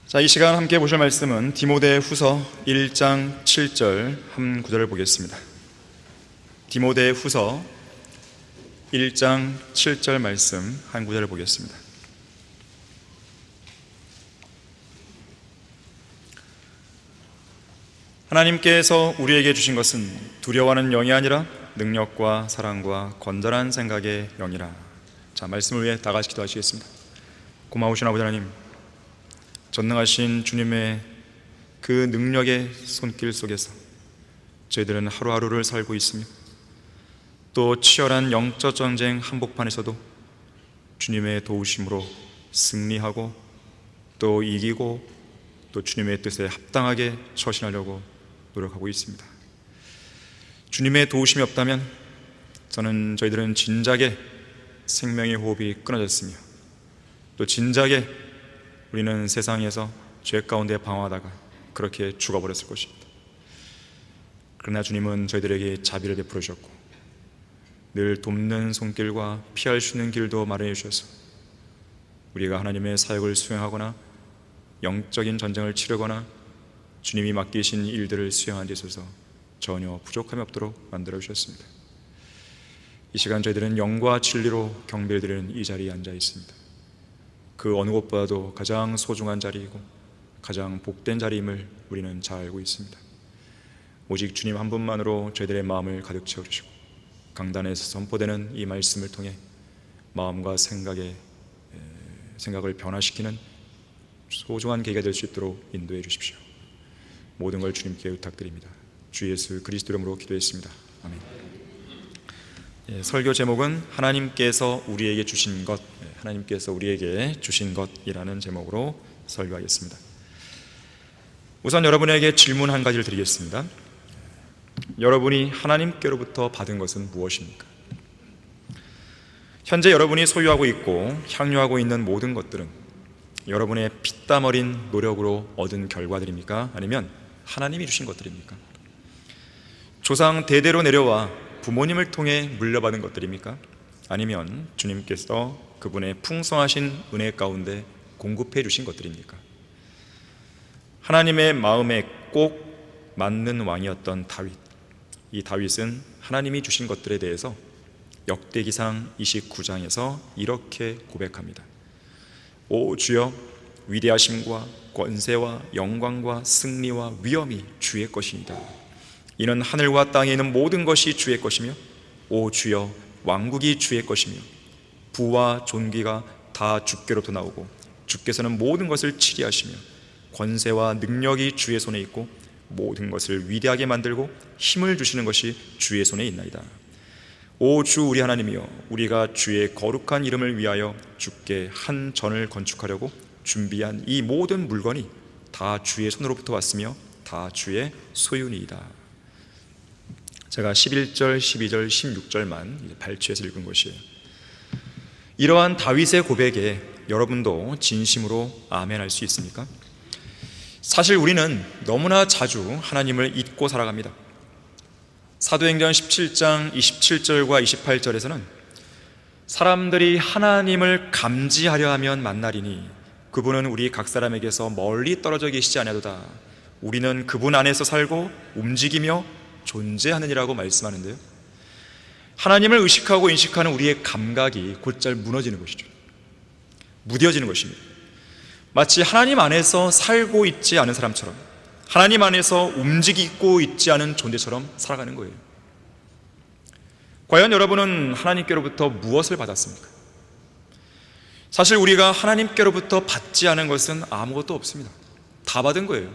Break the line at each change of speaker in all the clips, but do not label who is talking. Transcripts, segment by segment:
자, 이 시간 함께 보실 말씀은 디모데후서 1장 7절 한 구절을 보겠습니다. 디모데후서 1장 7절 말씀 한 구절을 보겠습니다. 하나님께서 우리에게 주신 것은 두려워하는 영이 아니라 능력과 사랑과 건전한 생각의 영이라. 자, 말씀을 위해 다 같이 기도하시겠습니다. 고마우신 아버지 하나님, 전능하신 주님의 그 능력의 손길 속에서 저희들은 하루하루를 살고 있으며, 또 치열한 영적 전쟁 한복판에서도 주님의 도우심으로 승리하고 또 이기고 또 주님의 뜻에 합당하게 처신하려고 노력하고 있습니다. 주님의 도우심이 없다면 저희들은 진작에 생명의 호흡이 끊어졌으며, 또 진작에 우리는 세상에서 죄 가운데 방황하다가 그렇게 죽어버렸을 것입니다. 그러나 주님은 저희들에게 자비를 베풀어 주셨고, 늘 돕는 손길과 피할 수 있는 길도 마련해 주셔서 우리가 하나님의 사역을 수행하거나 영적인 전쟁을 치르거나 주님이 맡기신 일들을 수행하는 데 있어서 전혀 부족함이 없도록 만들어 주셨습니다. 이 시간 저희들은 영과 진리로 경배를 드리는 이 자리에 앉아 있습니다. 그 어느 곳보다도 가장 소중한 자리이고 가장 복된 자리임을 우리는 잘 알고 있습니다. 오직 주님 한 분만으로 저희들의 마음을 가득 채워주시고, 강단에서 선포되는 이 말씀을 통해 마음과 생각을 변화시키는 소중한 계기가 될 수 있도록 인도해 주십시오. 모든 걸 주님께 부탁드립니다. 주 예수 그리스도 이름으로 기도했습니다. 아멘. 설교 제목은 하나님께서 우리에게 주신 것, 하나님께서 우리에게 주신 것이라는 제목으로 설교하겠습니다. 우선 여러분에게 질문 한 가지를 드리겠습니다. 여러분이 하나님께로부터 받은 것은 무엇입니까? 현재 여러분이 소유하고 있고 향유하고 있는 모든 것들은 여러분의 피땀 어린 노력으로 얻은 결과들입니까? 아니면 하나님이 주신 것들입니까? 조상 대대로 내려와 부모님을 통해 물려받은 것들입니까? 아니면 주님께서 그분의 풍성하신 은혜 가운데 공급해 주신 것들입니까? 하나님의 마음에 꼭 맞는 왕이었던 다윗, 이 다윗은 하나님이 주신 것들에 대해서 역대기상 29장에서 이렇게 고백합니다. 오 주여, 위대하심과 권세와 영광과 승리와 위엄이 주의 것이니이다. 이는 하늘과 땅에 있는 모든 것이 주의 것이며, 오 주여, 왕국이 주의 것이며 부와 존귀가 다 주께로부터 나오고 주께서는 모든 것을 치리하시며 권세와 능력이 주의 손에 있고 모든 것을 위대하게 만들고 힘을 주시는 것이 주의 손에 있나이다. 오 주 우리 하나님이여, 우리가 주의 거룩한 이름을 위하여 주께 한 전을 건축하려고 준비한 이 모든 물건이 다 주의 손으로부터 왔으며 다 주의 소유니이다. 제가 11절, 12절, 16절만 발췌해서 읽은 것이에요. 이러한 다윗의 고백에 여러분도 진심으로 아멘할 수 있습니까? 사실 우리는 너무나 자주 하나님을 잊고 살아갑니다. 사도행전 17장 27절과 28절에서는 사람들이 하나님을 감지하려 하면 만나리니 그분은 우리 각 사람에게서 멀리 떨어져 계시지 아니하도다. 우리는 그분 안에서 살고 움직이며 존재하느니라고 말씀하는데요, 하나님을 의식하고 인식하는 우리의 감각이 곧잘 무너지는 것이죠. 무뎌지는 것입니다. 마치 하나님 안에서 살고 있지 않은 사람처럼, 하나님 안에서 움직이고 있지 않은 존재처럼 살아가는 거예요. 과연 여러분은 하나님께로부터 무엇을 받았습니까? 사실 우리가 하나님께로부터 받지 않은 것은 아무것도 없습니다. 다 받은 거예요.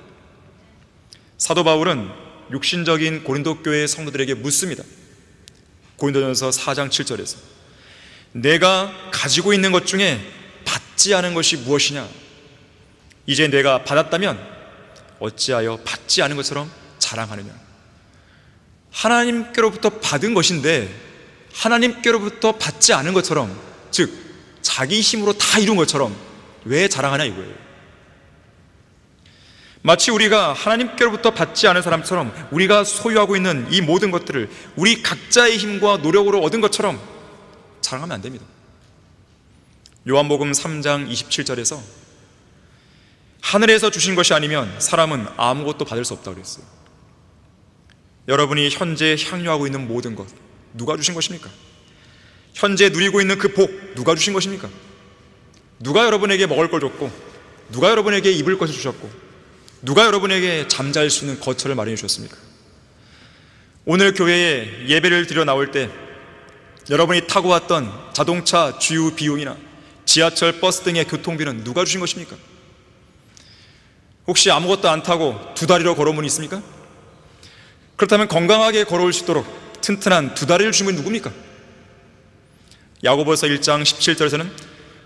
사도 바울은 육신적인 고린도 교회 성도들에게 묻습니다. 고린도전서 4장 7절에서 내가 가지고 있는 것 중에 받지 않은 것이 무엇이냐? 이제 내가 받았다면 어찌하여 받지 않은 것처럼 자랑하느냐? 하나님께로부터 받은 것인데 하나님께로부터 받지 않은 것처럼, 즉 자기 힘으로 다 이룬 것처럼 왜 자랑하냐 이거예요. 마치 우리가 하나님께로부터 받지 않은 사람처럼 우리가 소유하고 있는 이 모든 것들을 우리 각자의 힘과 노력으로 얻은 것처럼 자랑하면 안 됩니다. 요한복음 3장 27절에서 하늘에서 주신 것이 아니면 사람은 아무것도 받을 수 없다고 그랬어요. 여러분이 현재 향유하고 있는 모든 것 누가 주신 것입니까? 현재 누리고 있는 그 복 누가 주신 것입니까? 누가 여러분에게 먹을 걸 줬고, 누가 여러분에게 입을 것을 주셨고, 누가 여러분에게 잠잘 수 있는 거처를 마련해 주셨습니까? 오늘 교회에 예배를 드려 나올 때 여러분이 타고 왔던 자동차 주유 비용이나 지하철, 버스 등의 교통비는 누가 주신 것입니까? 혹시 아무것도 안 타고 두 다리로 걸어온 분이 있습니까? 그렇다면 건강하게 걸어올 수 있도록 튼튼한 두 다리를 주신 분이 누굽니까? 야고보서 1장 17절에서는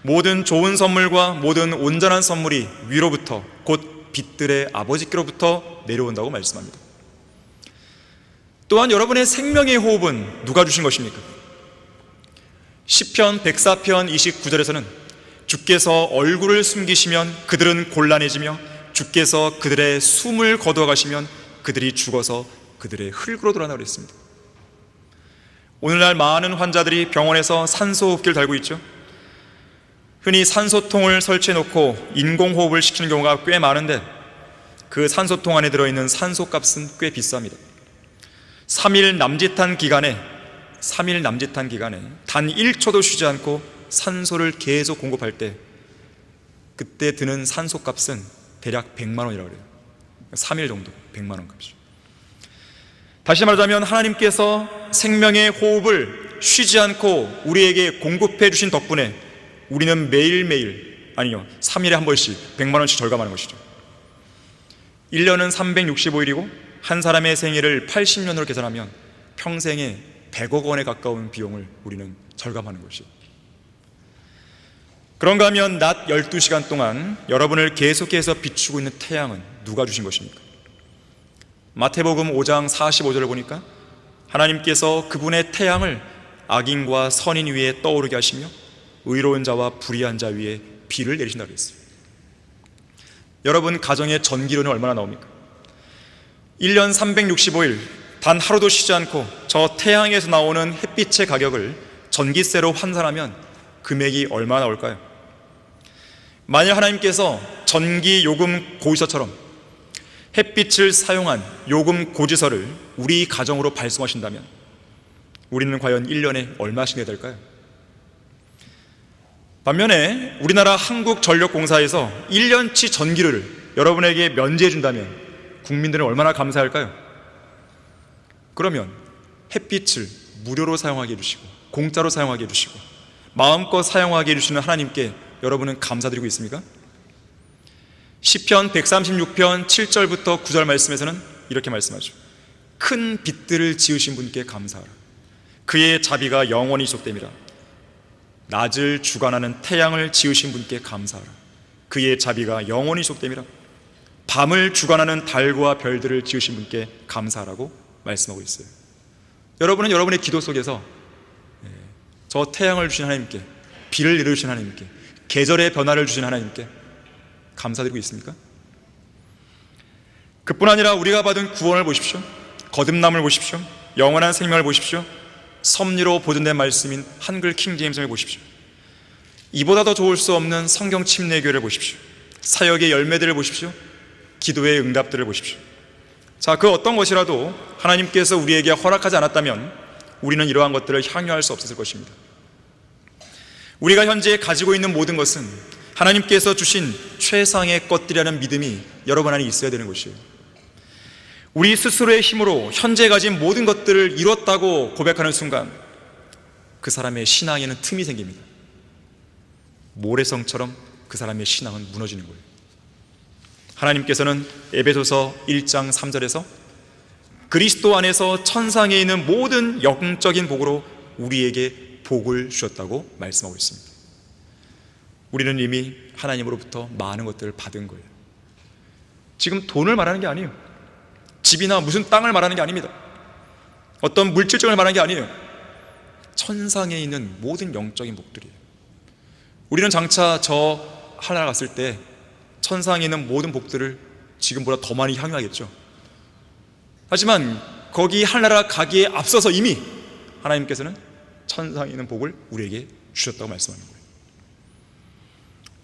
모든 좋은 선물과 모든 온전한 선물이 위로부터 곧 빛들의 아버지께로부터 내려온다고 말씀합니다. 또한 여러분의 생명의 호흡은 누가 주신 것입니까? 시편 104편 29절에서는 주께서 얼굴을 숨기시면 그들은 곤란해지며 주께서 그들의 숨을 거두어 가시면 그들이 죽어서 그들의 흙으로 돌아나고 그랬습니다. 오늘날 많은 환자들이 병원에서 산소호흡기를 달고 있죠. 흔히 산소통을 설치해 놓고 인공호흡을 시키는 경우가 꽤 많은데 그 산소통 안에 들어있는 산소값은 꽤 비쌉니다. 3일 남짓한 기간에 단 1초도 쉬지 않고 산소를 계속 공급할 때 그때 드는 산소값은 대략 100만 원이라고 그래요. 3일 정도 100만 원 값이죠. 다시 말하자면 하나님께서 생명의 호흡을 쉬지 않고 우리에게 공급해 주신 덕분에 우리는 매일매일, 아니요 3일에 한 번씩 100만 원씩 절감하는 것이죠. 1년은 365일이고 한 사람의 생애를 80년으로 계산하면 평생에 100억 원에 가까운 비용을 우리는 절감하는 것이죠. 그런가 하면 낮 12시간 동안 여러분을 계속해서 비추고 있는 태양은 누가 주신 것입니까? 마태복음 5장 45절을 보니까 하나님께서 그분의 태양을 악인과 선인 위에 떠오르게 하시며 의로운 자와 불의한 자 위에 비를 내리신다고 했어요. 여러분 가정의 전기료는 얼마나 나옵니까? 1년 365일 단 하루도 쉬지 않고 저 태양에서 나오는 햇빛의 가격을 전기세로 환산하면 금액이 얼마나 나올까요? 만일 하나님께서 전기 요금 고지서처럼 햇빛을 사용한 요금 고지서를 우리 가정으로 발송하신다면 우리는 과연 1년에 얼마씩 내야 될까요? 반면에 우리나라 한국전력공사에서 1년치 전기료를 여러분에게 면제해 준다면 국민들은 얼마나 감사할까요? 그러면 햇빛을 무료로 사용하게 해주시고 공짜로 사용하게 해주시고 마음껏 사용하게 해주시는 하나님께 여러분은 감사드리고 있습니까? 시편 136편 7절부터 9절 말씀에서는 이렇게 말씀하죠. 큰 빛들을 지으신 분께 감사하라. 그의 자비가 영원히 지속됨이라. 낮을 주관하는 태양을 지으신 분께 감사하라. 그의 자비가 영원히 지속됨이라. 밤을 주관하는 달과 별들을 지으신 분께 감사하라고 말씀하고 있어요. 여러분은 여러분의 기도 속에서 저 태양을 주신 하나님께, 비를 내려주신 하나님께, 계절의 변화를 주신 하나님께 감사드리고 있습니까? 그뿐 아니라 우리가 받은 구원을 보십시오. 거듭남을 보십시오. 영원한 생명을 보십시오. 섭리로 보존된 말씀인 한글 킹제임스를 보십시오. 이보다 더 좋을 수 없는 성경 침례교회를 보십시오. 사역의 열매들을 보십시오. 기도의 응답들을 보십시오. 자, 그 어떤 것이라도 하나님께서 우리에게 허락하지 않았다면 우리는 이러한 것들을 향유할 수 없었을 것입니다. 우리가 현재 가지고 있는 모든 것은 하나님께서 주신 최상의 것들이라는 믿음이 여러분 안에 있어야 되는 것이에요. 우리 스스로의 힘으로 현재 가진 모든 것들을 이뤘다고 고백하는 순간 그 사람의 신앙에는 틈이 생깁니다. 모래성처럼 그 사람의 신앙은 무너지는 거예요. 하나님께서는 에베소서 1장 3절에서 그리스도 안에서 천상에 있는 모든 영적인 복으로 우리에게 복을 주셨다고 말씀하고 있습니다. 우리는 이미 하나님으로부터 많은 것들을 받은 거예요. 지금 돈을 말하는 게 아니에요. 집이나 무슨 땅을 말하는 게 아닙니다. 어떤 물질적을 말하는 게 아니에요. 천상에 있는 모든 영적인 복들이에요. 우리는 장차 저 하늘나라 갔을 때 천상에 있는 모든 복들을 지금보다 더 많이 향유하겠죠. 하지만 거기 하늘나라 가기에 앞서서 이미 하나님께서는 천상에 있는 복을 우리에게 주셨다고 말씀하는 거예요.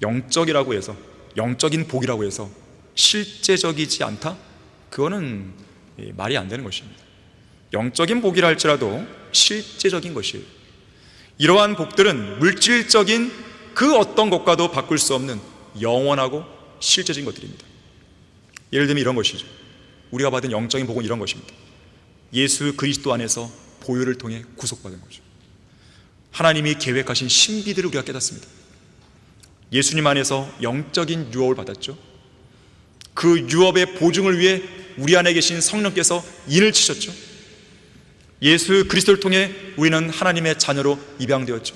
영적이라고 해서 영적인 복이라고 해서 실제적이지 않다? 그거는 말이 안 되는 것입니다. 영적인 복이라 할지라도 실제적인 것이에요. 이러한 복들은 물질적인 그 어떤 것과도 바꿀 수 없는 영원하고 실제적인 것들입니다. 예를 들면 이런 것이죠. 우리가 받은 영적인 복은 이런 것입니다. 예수 그리스도 안에서 보혈을 통해 구속받은 거죠. 하나님이 계획하신 신비들을 우리가 깨닫습니다. 예수님 안에서 영적인 유업을 받았죠. 그 유업의 보증을 위해 우리 안에 계신 성령께서 인을 치셨죠. 예수 그리스도를 통해 우리는 하나님의 자녀로 입양되었죠.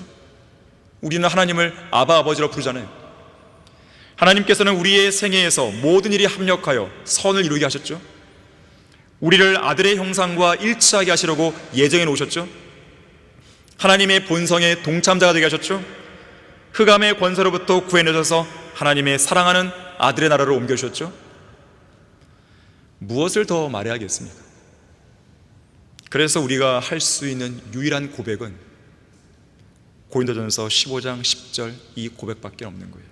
우리는 하나님을 아바 아버지로 부르잖아요. 하나님께서는 우리의 생애에서 모든 일이 합력하여 선을 이루게 하셨죠. 우리를 아들의 형상과 일치하게 하시려고 예정해 놓으셨죠. 하나님의 본성의 동참자가 되게 하셨죠. 흑암의 권세로부터 구해내셔서 하나님의 사랑하는 아들의 나라로 옮겨주셨죠. 무엇을 더 말해야겠습니까? 그래서 우리가 할 수 있는 유일한 고백은 고린도전서 15장 10절 이 고백밖에 없는 거예요.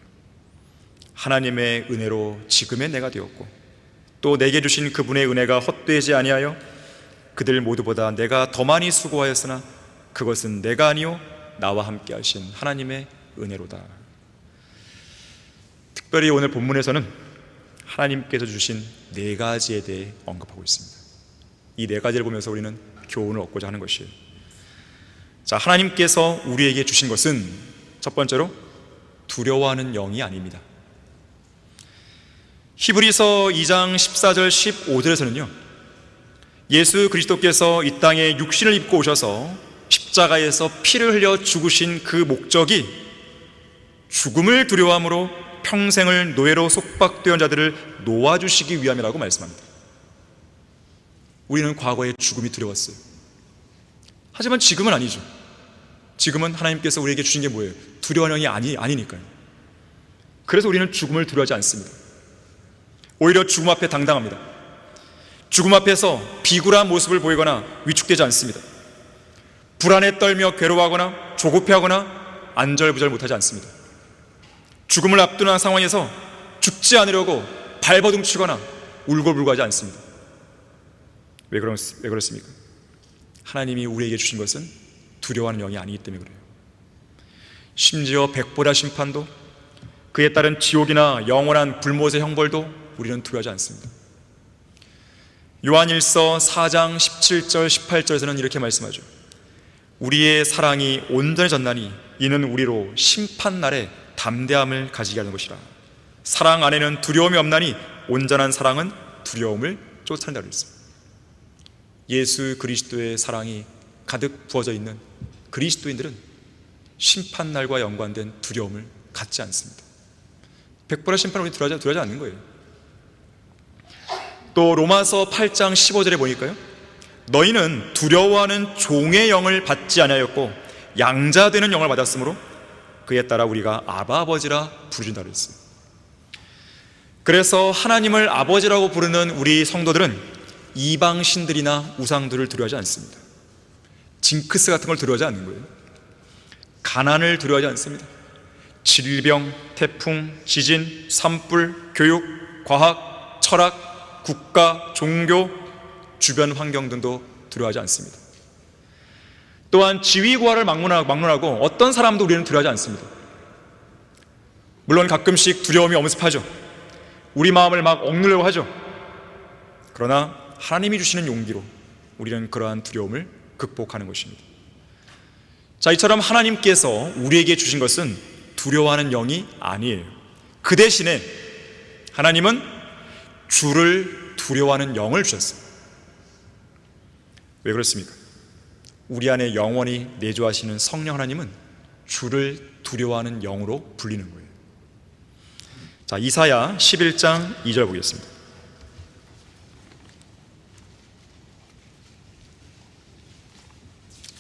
하나님의 은혜로 지금의 내가 되었고 또 내게 주신 그분의 은혜가 헛되지 아니하여 그들 모두보다 내가 더 많이 수고하였으나 그것은 내가 아니요 나와 함께 하신 하나님의 은혜로다. 특별히 오늘 본문에서는 하나님께서 주신 네 가지에 대해 언급하고 있습니다. 이 네 가지를 보면서 우리는 교훈을 얻고자 하는 것이에요. 자, 하나님께서 우리에게 주신 것은 첫 번째로 두려워하는 영이 아닙니다. 히브리서 2장 14절 15절에서는요 예수 그리스도께서 이 땅에 육신을 입고 오셔서 십자가에서 피를 흘려 죽으신 그 목적이 죽음을 두려워함으로 평생을 노예로 속박되어 자들을 놓아주시기 위함이라고 말씀합니다. 우리는 과거에 죽음이 두려웠어요. 하지만 지금은 아니죠. 지금은 하나님께서 우리에게 주신 게 뭐예요? 두려워하는 영이 아니니까요. 그래서 우리는 죽음을 두려워하지 않습니다. 오히려 죽음 앞에 당당합니다. 죽음 앞에서 비굴한 모습을 보이거나 위축되지 않습니다. 불안에 떨며 괴로워하거나 조급해하거나 안절부절 못하지 않습니다. 죽음을 앞두는 상황에서 죽지 않으려고 발버둥치거나 울고불고하지 않습니다. 왜 그렇습니까? 하나님이 우리에게 주신 것은 두려워하는 영이 아니기 때문에 그래요. 심지어 백보라 심판도 그에 따른 지옥이나 영원한 불못의 형벌도 우리는 두려워하지 않습니다. 요한일서 4장 17절 18절에서는 이렇게 말씀하죠. 우리의 사랑이 온전해졌나니 이는 우리로 심판날에 담대함을 가지게 하는 것이라. 사랑 안에는 두려움이 없나니 온전한 사랑은 두려움을 쫓아낸다고 했습니다. 예수 그리스도의 사랑이 가득 부어져 있는 그리스도인들은 심판날과 연관된 두려움을 갖지 않습니다. 백보라 심판을 우리 두려워하지 않는 거예요. 또 로마서 8장 15절에 보니까요 너희는 두려워하는 종의 영을 받지 아니하였고 양자되는 영을 받았으므로 그에 따라 우리가 아바 아버지라 부르신다고 했어요. 그래서 하나님을 아버지라고 부르는 우리 성도들은 이방 신들이나 우상들을 두려워하지 않습니다. 징크스 같은 걸 두려워하지 않는 거예요. 가난을 두려워하지 않습니다. 질병, 태풍, 지진, 산불, 교육, 과학, 철학, 국가, 종교, 주변 환경 등도 두려워하지 않습니다. 또한 지위고하를 막론하고 어떤 사람도 우리는 두려워하지 않습니다. 물론 가끔씩 두려움이 엄습하죠. 우리 마음을 막 억누르려고 하죠. 그러나 하나님이 주시는 용기로 우리는 그러한 두려움을 극복하는 것입니다. 자, 이처럼 하나님께서 우리에게 주신 것은 두려워하는 영이 아니에요. 그 대신에 하나님은 주를 두려워하는 영을 주셨어요. 왜 그렇습니까? 우리 안에 영원히 내주하시는 성령 하나님은 주를 두려워하는 영으로 불리는 거예요. 자, 이사야 11장 2절 보겠습니다.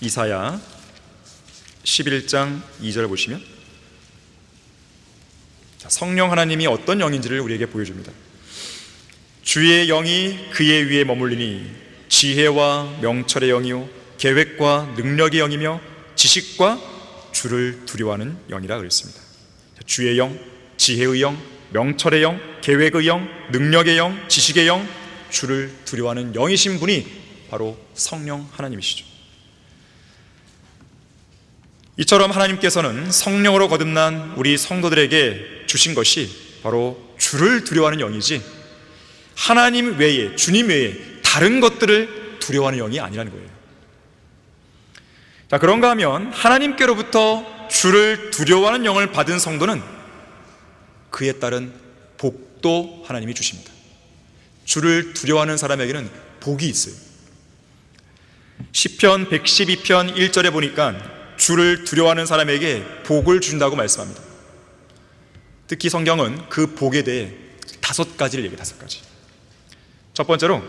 이사야 11장 2절 보시면 성령 하나님이 어떤 영인지를 우리에게 보여줍니다. 주의 영이 그의 위에 머물리니 지혜와 명철의 영이요 계획과 능력의 영이며 지식과 주를 두려워하는 영이라 그랬습니다. 주의 영, 지혜의 영, 명철의 영, 계획의 영, 능력의 영, 지식의 영, 주를 두려워하는 영이신 분이 바로 성령 하나님이시죠. 이처럼 하나님께서는 성령으로 거듭난 우리 성도들에게 주신 것이 바로 주를 두려워하는 영이지, 하나님 외에, 주님 외에 다른 것들을 두려워하는 영이 아니라는 거예요. 자, 그런가 하면 하나님께로부터 주를 두려워하는 영을 받은 성도는 그에 따른 복도 하나님이 주십니다. 주를 두려워하는 사람에게는 복이 있어요. 시편 112편 1절에 보니까 주를 두려워하는 사람에게 복을 준다고 말씀합니다. 특히 성경은 그 복에 대해 5가지를 얘기해요. 5가지. 첫 번째로,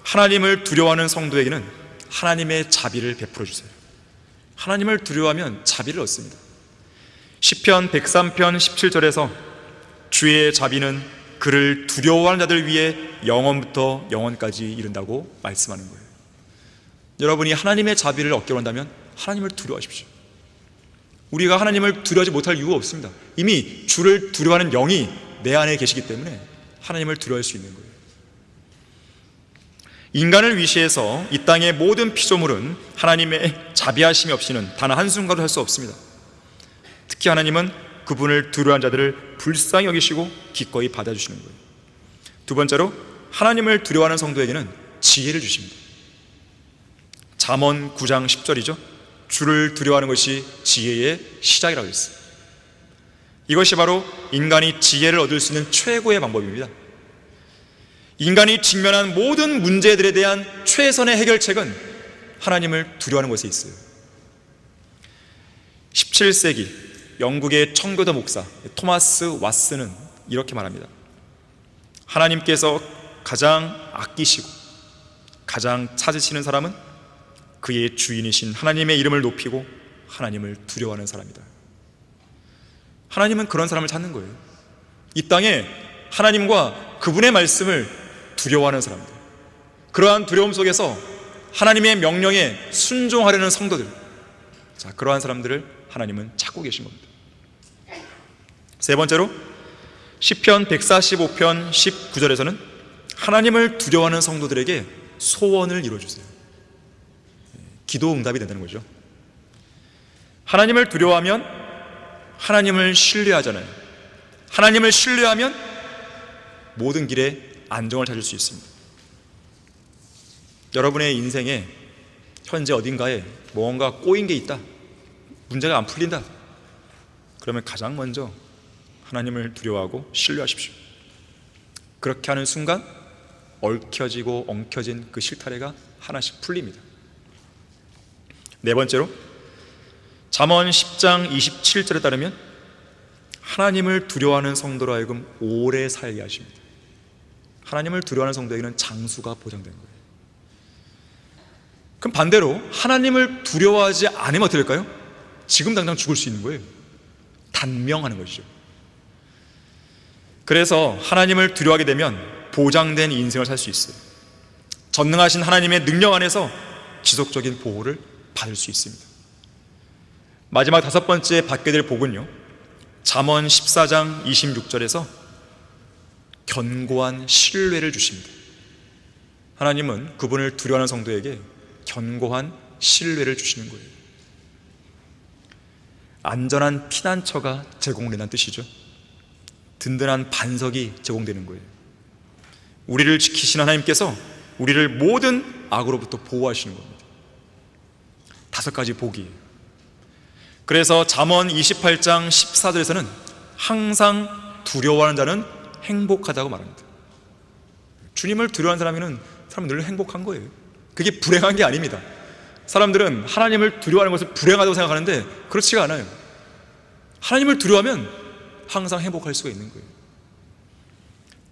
하나님을 두려워하는 성도에게는 하나님의 자비를 베풀어 주세요. 하나님을 두려워하면 자비를 얻습니다. 시편 103편 17절에서 주의 자비는 그를 두려워하는 자들 위해 영원부터 영원까지 이른다고 말씀하는 거예요. 여러분이 하나님의 자비를 얻기로 한다면 하나님을 두려워하십시오. 우리가 하나님을 두려워하지 못할 이유가 없습니다. 이미 주를 두려워하는 영이 내 안에 계시기 때문에 하나님을 두려워할 수 있는 거예요. 인간을 위시해서 이 땅의 모든 피조물은 하나님의 자비하심이 없이는 단 한순간도 할 수 없습니다. 특히 하나님은 그분을 두려워하는 자들을 불쌍히 여기시고 기꺼이 받아주시는 거예요. 두 번째로, 하나님을 두려워하는 성도에게는 지혜를 주십니다. 잠언 9장 10절이죠. 주를 두려워하는 것이 지혜의 시작이라고 했어요. 이것이 바로 인간이 지혜를 얻을 수 있는 최고의 방법입니다. 인간이 직면한 모든 문제들에 대한 최선의 해결책은 하나님을 두려워하는 것에 있어요. 17세기 영국의 청교도 목사 토마스 왓슨은 이렇게 말합니다. 하나님께서 가장 아끼시고 가장 찾으시는 사람은 그의 주인이신 하나님의 이름을 높이고 하나님을 두려워하는 사람이다. 하나님은 그런 사람을 찾는 거예요. 이 땅에 하나님과 그분의 말씀을 두려워하는 사람들, 그러한 두려움 속에서 하나님의 명령에 순종하려는 성도들, 자, 그러한 사람들을 하나님은 찾고 계신 겁니다. 세 번째로, 시편 145편 19절에서는 하나님을 두려워하는 성도들에게 소원을 이루어주세요. 기도 응답이 된다는 거죠. 하나님을 두려워하면 하나님을 신뢰하잖아요. 하나님을 신뢰하면 모든 길에 안정을 찾을 수 있습니다. 여러분의 인생에 현재 어딘가에 뭔가 꼬인 게 있다, 문제가 안 풀린다, 그러면 가장 먼저 하나님을 두려워하고 신뢰하십시오. 그렇게 하는 순간 얽혀지고 엉켜진 그 실타래가 하나씩 풀립니다. 네 번째로, 잠언 10장 27절에 따르면 하나님을 두려워하는 성도로 하여금 오래 살게 하십니다. 하나님을 두려워하는 성도에게는 장수가 보장된 거예요. 그럼 반대로 하나님을 두려워하지 않으면 어떻게 될까요? 지금 당장 죽을 수 있는 거예요. 단명하는 것이죠. 그래서 하나님을 두려워하게 되면 보장된 인생을 살 수 있어요. 전능하신 하나님의 능력 안에서 지속적인 보호를 받을 수 있습니다. 마지막 5번째 받게 될 복은요, 잠언 14장 26절에서 견고한 신뢰를 주십니다. 하나님은 그분을 두려워하는 성도에게 견고한 신뢰를 주시는 거예요. 안전한 피난처가 제공된다는 뜻이죠. 든든한 반석이 제공되는 거예요. 우리를 지키시는 하나님께서 우리를 모든 악으로부터 보호하시는 겁니다. 5가지 복이에요. 그래서 잠언 28장 14절에서는 항상 두려워하는 자는 행복하다고 말합니다. 주님을 두려워하는 사람은 늘 행복한 거예요. 그게 불행한 게 아닙니다. 사람들은 하나님을 두려워하는 것을 불행하다고 생각하는데 그렇지가 않아요. 하나님을 두려워하면 항상 행복할 수가 있는 거예요.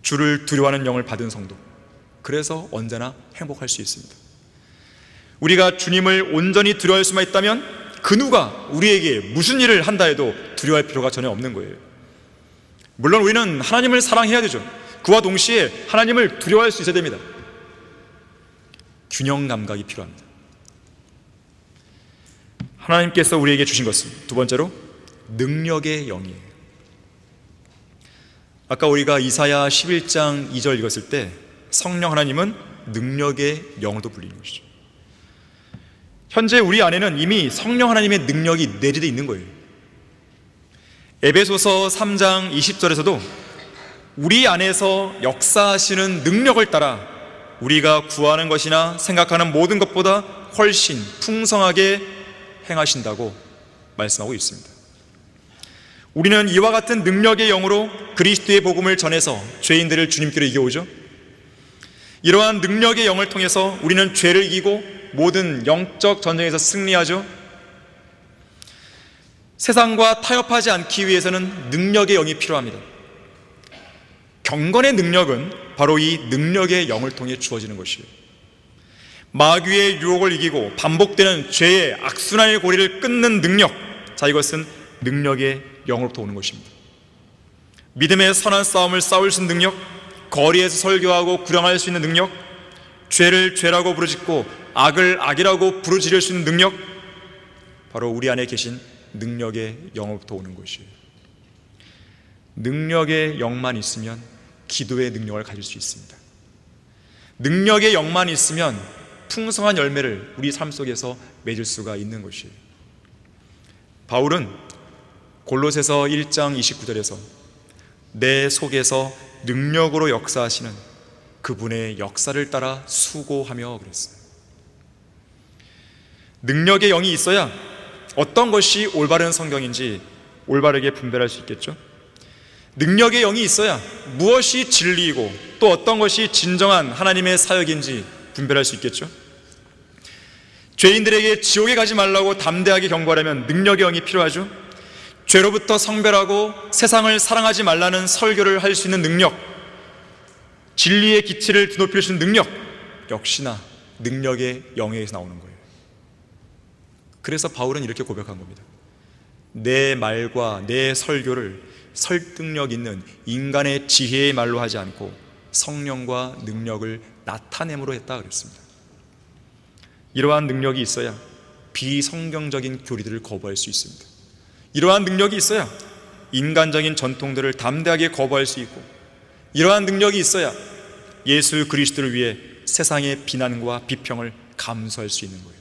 주를 두려워하는 영을 받은 성도, 그래서 언제나 행복할 수 있습니다. 우리가 주님을 온전히 두려워할 수만 있다면 그 누가 우리에게 무슨 일을 한다 해도 두려워할 필요가 전혀 없는 거예요. 물론 우리는 하나님을 사랑해야 되죠. 그와 동시에 하나님을 두려워할 수 있어야 됩니다. 균형 감각이 필요합니다. 하나님께서 우리에게 주신 것은 두 번째로 능력의 영이에요. 아까 우리가 이사야 11장 2절 읽었을 때 성령 하나님은 능력의 영으로 불리는 것이죠. 현재 우리 안에는 이미 성령 하나님의 능력이 내재되어 있는 거예요. 에베소서 3장 20절에서도 우리 안에서 역사하시는 능력을 따라 우리가 구하는 것이나 생각하는 모든 것보다 훨씬 풍성하게 행하신다고 말씀하고 있습니다. 우리는 이와 같은 능력의 영으로 그리스도의 복음을 전해서 죄인들을 주님께로 이겨오죠. 이러한 능력의 영을 통해서 우리는 죄를 이기고 모든 영적 전쟁에서 승리하죠. 세상과 타협하지 않기 위해서는 능력의 영이 필요합니다. 경건의 능력은 바로 이 능력의 영을 통해 주어지는 것이에요. 마귀의 유혹을 이기고 반복되는 죄의 악순환의 고리를 끊는 능력, 자, 이것은 능력의 영으로부터 오는 것입니다. 믿음의 선한 싸움을 싸울 수 있는 능력, 거리에서 설교하고 구령할 수 있는 능력, 죄를 죄라고 부르짖고 악을 악이라고 부르짖을 수 있는 능력, 바로 우리 안에 계신 능력의 영으로부터 오는 것이에요. 능력의 영만 있으면 기도의 능력을 가질 수 있습니다. 능력의 영만 있으면 풍성한 열매를 우리 삶 속에서 맺을 수가 있는 것이에요. 바울은 골로새서 1장 29절에서 내 속에서 능력으로 역사하시는 그분의 역사를 따라 수고하며 그랬어요. 능력의 영이 있어야 어떤 것이 올바른 성경인지 올바르게 분별할 수 있겠죠. 능력의 영이 있어야 무엇이 진리이고 또 어떤 것이 진정한 하나님의 사역인지 분별할 수 있겠죠. 죄인들에게 지옥에 가지 말라고 담대하게 경고하려면 능력의 영이 필요하죠. 죄로부터 성별하고 세상을 사랑하지 말라는 설교를 할 수 있는 능력, 진리의 기치를 드높일 수 있는 능력, 역시나 능력의 영에서 나오는 거예요. 그래서 바울은 이렇게 고백한 겁니다. 내 말과 내 설교를 설득력 있는 인간의 지혜의 말로 하지 않고 성령과 능력을 나타냄으로 했다 그랬습니다. 이러한 능력이 있어야 비성경적인 교리들을 거부할 수 있습니다. 이러한 능력이 있어야 인간적인 전통들을 담대하게 거부할 수 있고, 이러한 능력이 있어야 예수 그리스도를 위해 세상의 비난과 비평을 감수할 수 있는 거예요.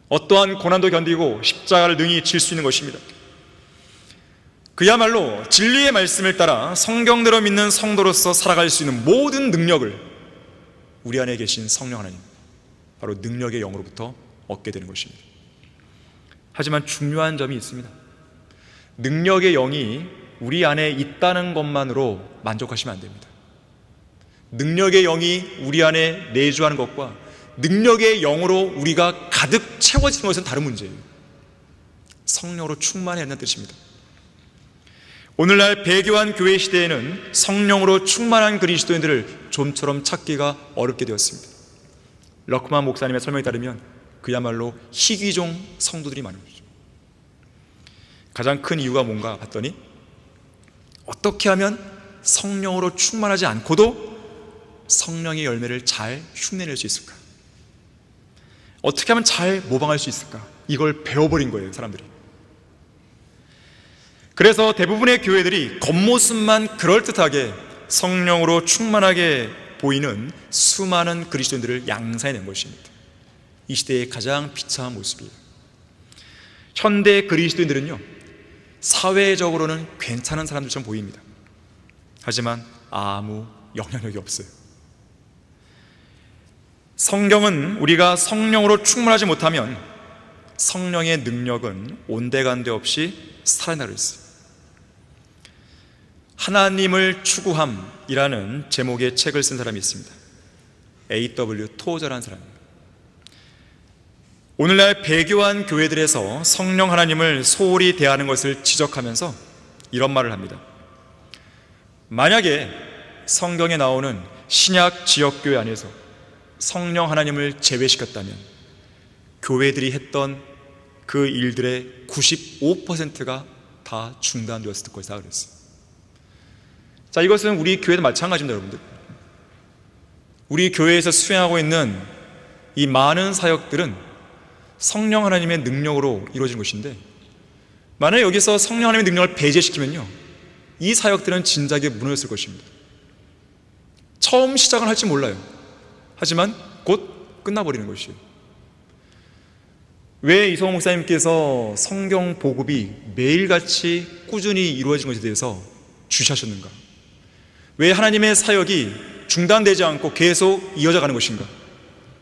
어떠한 고난도 견디고 십자가를 능히 질 수 있는 것입니다. 그야말로 진리의 말씀을 따라 성경대로 믿는 성도로서 살아갈 수 있는 모든 능력을 우리 안에 계신 성령 하나님, 바로 능력의 영으로부터 얻게 되는 것입니다. 하지만 중요한 점이 있습니다. 능력의 영이 우리 안에 있다는 것만으로 만족하시면 안 됩니다. 능력의 영이 우리 안에 내주하는 것과 능력의 영으로 우리가 가득 채워지는 것은 다른 문제예요. 성령으로 충만해야 한다는 뜻입니다. 오늘날 배교한 교회 시대에는 성령으로 충만한 그리스도인들을 좀처럼 찾기가 어렵게 되었습니다. 러크만 목사님의 설명에 따르면 그야말로 희귀종 성도들이 많은 거죠. 가장 큰 이유가 뭔가 봤더니, 어떻게 하면 성령으로 충만하지 않고도 성령의 열매를 잘 흉내낼 수 있을까? 어떻게 하면 잘 모방할 수 있을까? 이걸 배워버린 거예요, 사람들이. 그래서 대부분의 교회들이 겉모습만 그럴듯하게 성령으로 충만하게 보이는 수많은 그리스도인들을 양산해낸 것입니다. 이 시대의 가장 비참한 모습이에요. 현대 그리스도인들은요, 사회적으로는 괜찮은 사람들처럼 보입니다. 하지만 아무 영향력이 없어요. 성경은 우리가 성령으로 충만하지 못하면 성령의 능력은 온데간데 없이 살아나려 했어요. 하나님을 추구함이라는 제목의 책을 쓴 사람이 있습니다. A.W. 토저라는 사람입니다. 오늘날 배교한 교회들에서 성령 하나님을 소홀히 대하는 것을 지적하면서 이런 말을 합니다. 만약에 성경에 나오는 신약 지역교회 안에서 성령 하나님을 제외시켰다면 교회들이 했던 그 일들의 95%가 다 중단되었을 것이다 그랬어요. 자, 이것은 우리 교회도 마찬가지입니다, 여러분들. 우리 교회에서 수행하고 있는 이 많은 사역들은 성령 하나님의 능력으로 이루어진 것인데, 만약에 여기서 성령 하나님의 능력을 배제시키면요, 이 사역들은 진작에 무너졌을 것입니다. 처음 시작은 할지 몰라요. 하지만 곧 끝나버리는 것이에요. 왜 이성호 목사님께서 성경 보급이 매일같이 꾸준히 이루어진 것에 대해서 주시하셨는가? 왜 하나님의 사역이 중단되지 않고 계속 이어져 가는 것인가?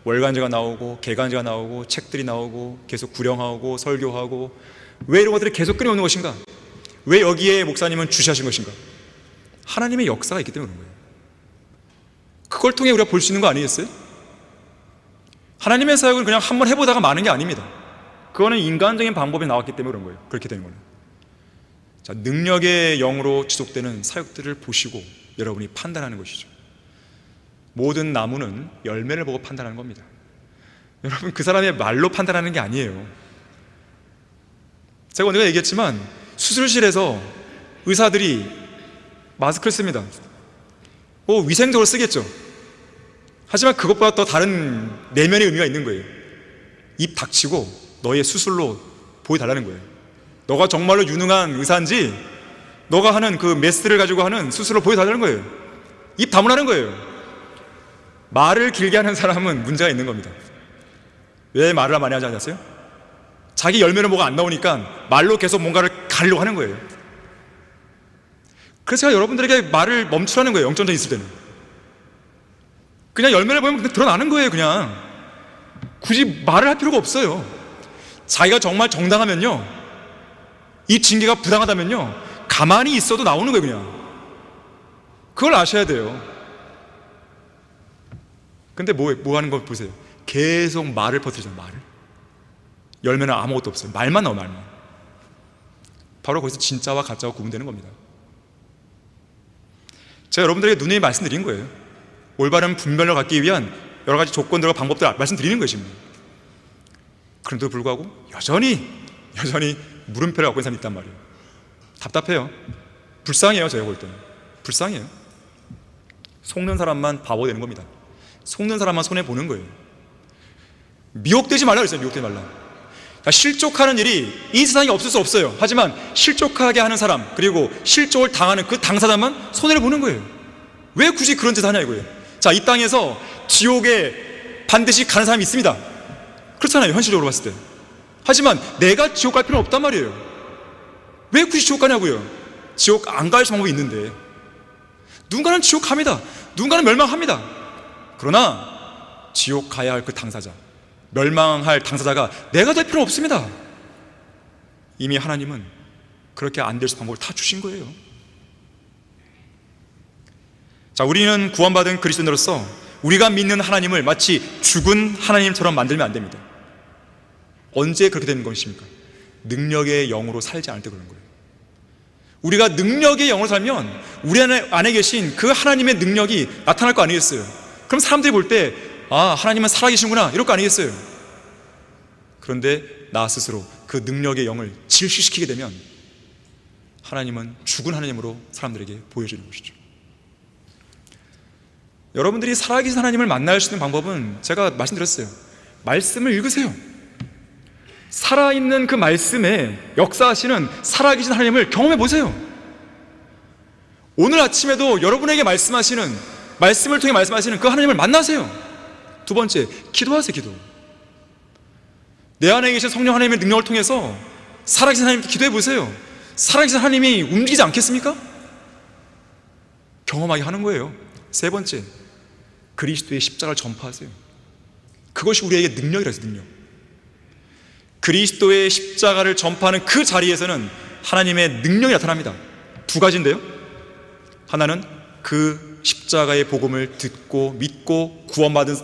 월간제가 나오고 개간제가 나오고 책들이 나오고 계속 구령하고 설교하고 왜 이런 것들이 계속 끊임없는 것인가? 왜 여기에 목사님은 주시하신 것인가? 하나님의 역사가 있기 때문에 그런 거예요. 그걸 통해 우리가 볼 수 있는 거 아니겠어요? 하나님의 사역은 그냥 한번 해보다가 마는 게 아닙니다. 그거는 인간적인 방법이 나왔기 때문에 그런 거예요. 그렇게 되는 거는. 자, 능력의 영으로 지속되는 사역들을 보시고 여러분이 판단하는 것이죠. 모든 나무는 열매를 보고 판단하는 겁니다. 여러분, 그 사람의 말로 판단하는 게 아니에요. 제가 오늘 얘기했지만 수술실에서 의사들이 마스크를 씁니다. 위생적으로 쓰겠죠. 하지만 그것보다 더 다른 내면의 의미가 있는 거예요. 입 닥치고 너의 수술로 보여달라는 거예요. 너가 정말로 유능한 의사인지 너가 하는 그 메스를 가지고 하는 수술로 보여달라는 거예요. 입 다물라는 거예요. 말을 길게 하는 사람은 문제가 있는 겁니다. 왜 말을 많이 하지 않았어요? 자기 열매는 뭐가 안 나오니까 말로 계속 뭔가를 가려고 하는 거예요. 그래서 제가 여러분들에게 말을 멈추라는 거예요. 영전쟁이 있을 때는 그냥 열매를 보면 그냥 드러나는 거예요. 그냥 굳이 말을 할 필요가 없어요. 자기가 정말 정당하면요, 이 징계가 부당하다면요, 가만히 있어도 나오는 거예요. 그냥 그걸 아셔야 돼요. 근데 뭐 하는 거 보세요. 계속 말을 퍼뜨리잖아요. 말을. 열매는 아무것도 없어요. 말만 나와요. 말만. 바로 거기서 진짜와 가짜가 구분되는 겁니다. 제가 여러분들에게 누누이 말씀드린 거예요. 올바른 분별을 갖기 위한 여러 가지 조건들과 방법들을 말씀드리는 것입니다. 그런데도 불구하고 여전히 물음표를 갖고 있는 사람이 있단 말이에요. 답답해요. 불쌍해요. 제가 볼 때는 불쌍해요. 속는 사람만 바보 되는 겁니다. 속는 사람만 손해보는 거예요. 미혹되지 말라 그랬어요. 미혹되지 말라. 그러니까 실족하는 일이 이 세상에 없을 수 없어요. 하지만 실족하게 하는 사람, 그리고 실족을 당하는 그 당사자만 손해를 보는 거예요. 왜 굳이 그런 짓을 하냐 이거예요. 자, 이 땅에서 지옥에 반드시 가는 사람이 있습니다. 그렇잖아요. 현실적으로 봤을 때. 하지만 내가 지옥 갈 필요는 없단 말이에요. 왜 굳이 지옥 가냐고요. 지옥 안 갈 방법이 있는데. 누군가는 지옥 갑니다. 누군가는 멸망합니다. 그러나 지옥 가야 할 그 당사자, 멸망할 당사자가 내가 될 필요는 없습니다. 이미 하나님은 그렇게 안 될 수 방법을 다 주신 거예요. 자, 우리는 구원받은 그리스도인으로서 우리가 믿는 하나님을 마치 죽은 하나님처럼 만들면 안 됩니다. 언제 그렇게 되는 것입니까? 능력의 영으로 살지 않을 때 그런 거예요. 우리가 능력의 영으로 살면 우리 안에 계신 그 하나님의 능력이 나타날 거 아니겠어요? 그럼 사람들이 볼 때 하나님은 살아계시구나 이럴 거 아니겠어요? 그런데 나 스스로 그 능력의 영을 질식시키게 되면 하나님은 죽은 하나님으로 사람들에게 보여주는 것이죠. 여러분들이 살아계신 하나님을 만날 수 있는 방법은 제가 말씀드렸어요. 말씀을 읽으세요. 살아있는 그 말씀에 역사하시는 살아계신 하나님을 경험해 보세요. 오늘 아침에도 여러분에게 말씀을 통해 말씀하시는 그 하나님을 만나세요. 두 번째, 기도하세요. 기도. 내 안에 계신 성령 하나님의 능력을 통해서 살아계신 하나님께 기도해 보세요. 살아계신 하나님이 움직이지 않겠습니까? 경험하게 하는 거예요. 세 번째, 그리스도의 십자가를 전파하세요. 그것이 우리에게 능력이라서 능력. 그리스도의 십자가를 전파하는 그 자리에서는 하나님의 능력이 나타납니다. 두 가지인데요. 하나는 그 십자가의 복음을 듣고 믿고 구원받은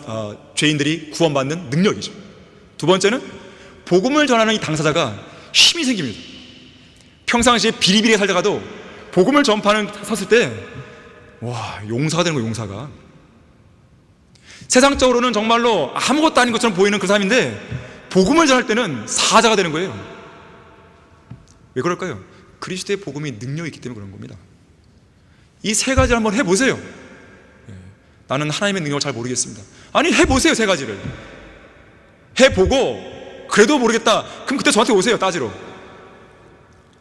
죄인들이 구원받는 능력이죠. 두 번째는 복음을 전하는 이 당사자가 힘이 생깁니다. 평상시에 비리비리하게 살다가도 복음을 섰을 때 용사가 되는 거예요. 용사가. 세상적으로는 정말로 아무것도 아닌 것처럼 보이는 그 사람인데 복음을 전할 때는 사자가 되는 거예요. 왜 그럴까요? 그리스도의 복음이 능력이 있기 때문에 그런 겁니다. 이 세 가지를 한번 해보세요. 나는 하나님의 능력을 잘 모르겠습니다. 아니, 해보세요. 세 가지를 해보고 그래도 모르겠다, 그럼 그때 저한테 오세요. 따지러.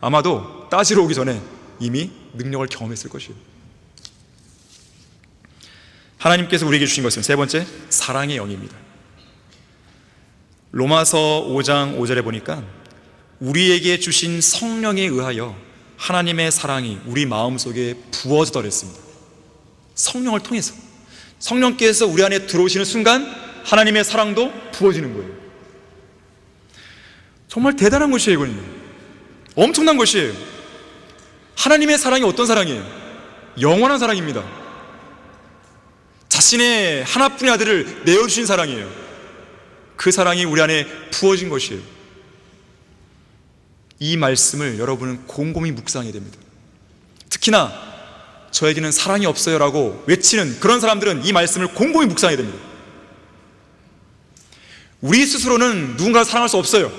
아마도 따지러 오기 전에 이미 능력을 경험했을 것이에요. 하나님께서 우리에게 주신 것은 세 번째, 사랑의 영입니다. 로마서 5장 5절에 보니까 우리에게 주신 성령에 의하여 하나님의 사랑이 우리 마음속에 부어지더라 했습니다. 성령을 통해서, 성령께서 우리 안에 들어오시는 순간 하나님의 사랑도 부어지는 거예요. 정말 대단한 것이에요. 이거는 엄청난 것이에요. 하나님의 사랑이 어떤 사랑이에요? 영원한 사랑입니다. 자신의 하나뿐인 아들을 내어주신 사랑이에요. 그 사랑이 우리 안에 부어진 것이에요. 이 말씀을 여러분은 곰곰이 묵상해야 됩니다. 특히나 저에게는 사랑이 없어요 라고 외치는 그런 사람들은 이 말씀을 곰곰이 묵상해야 됩니다. 우리 스스로는 누군가를 사랑할 수 없어요.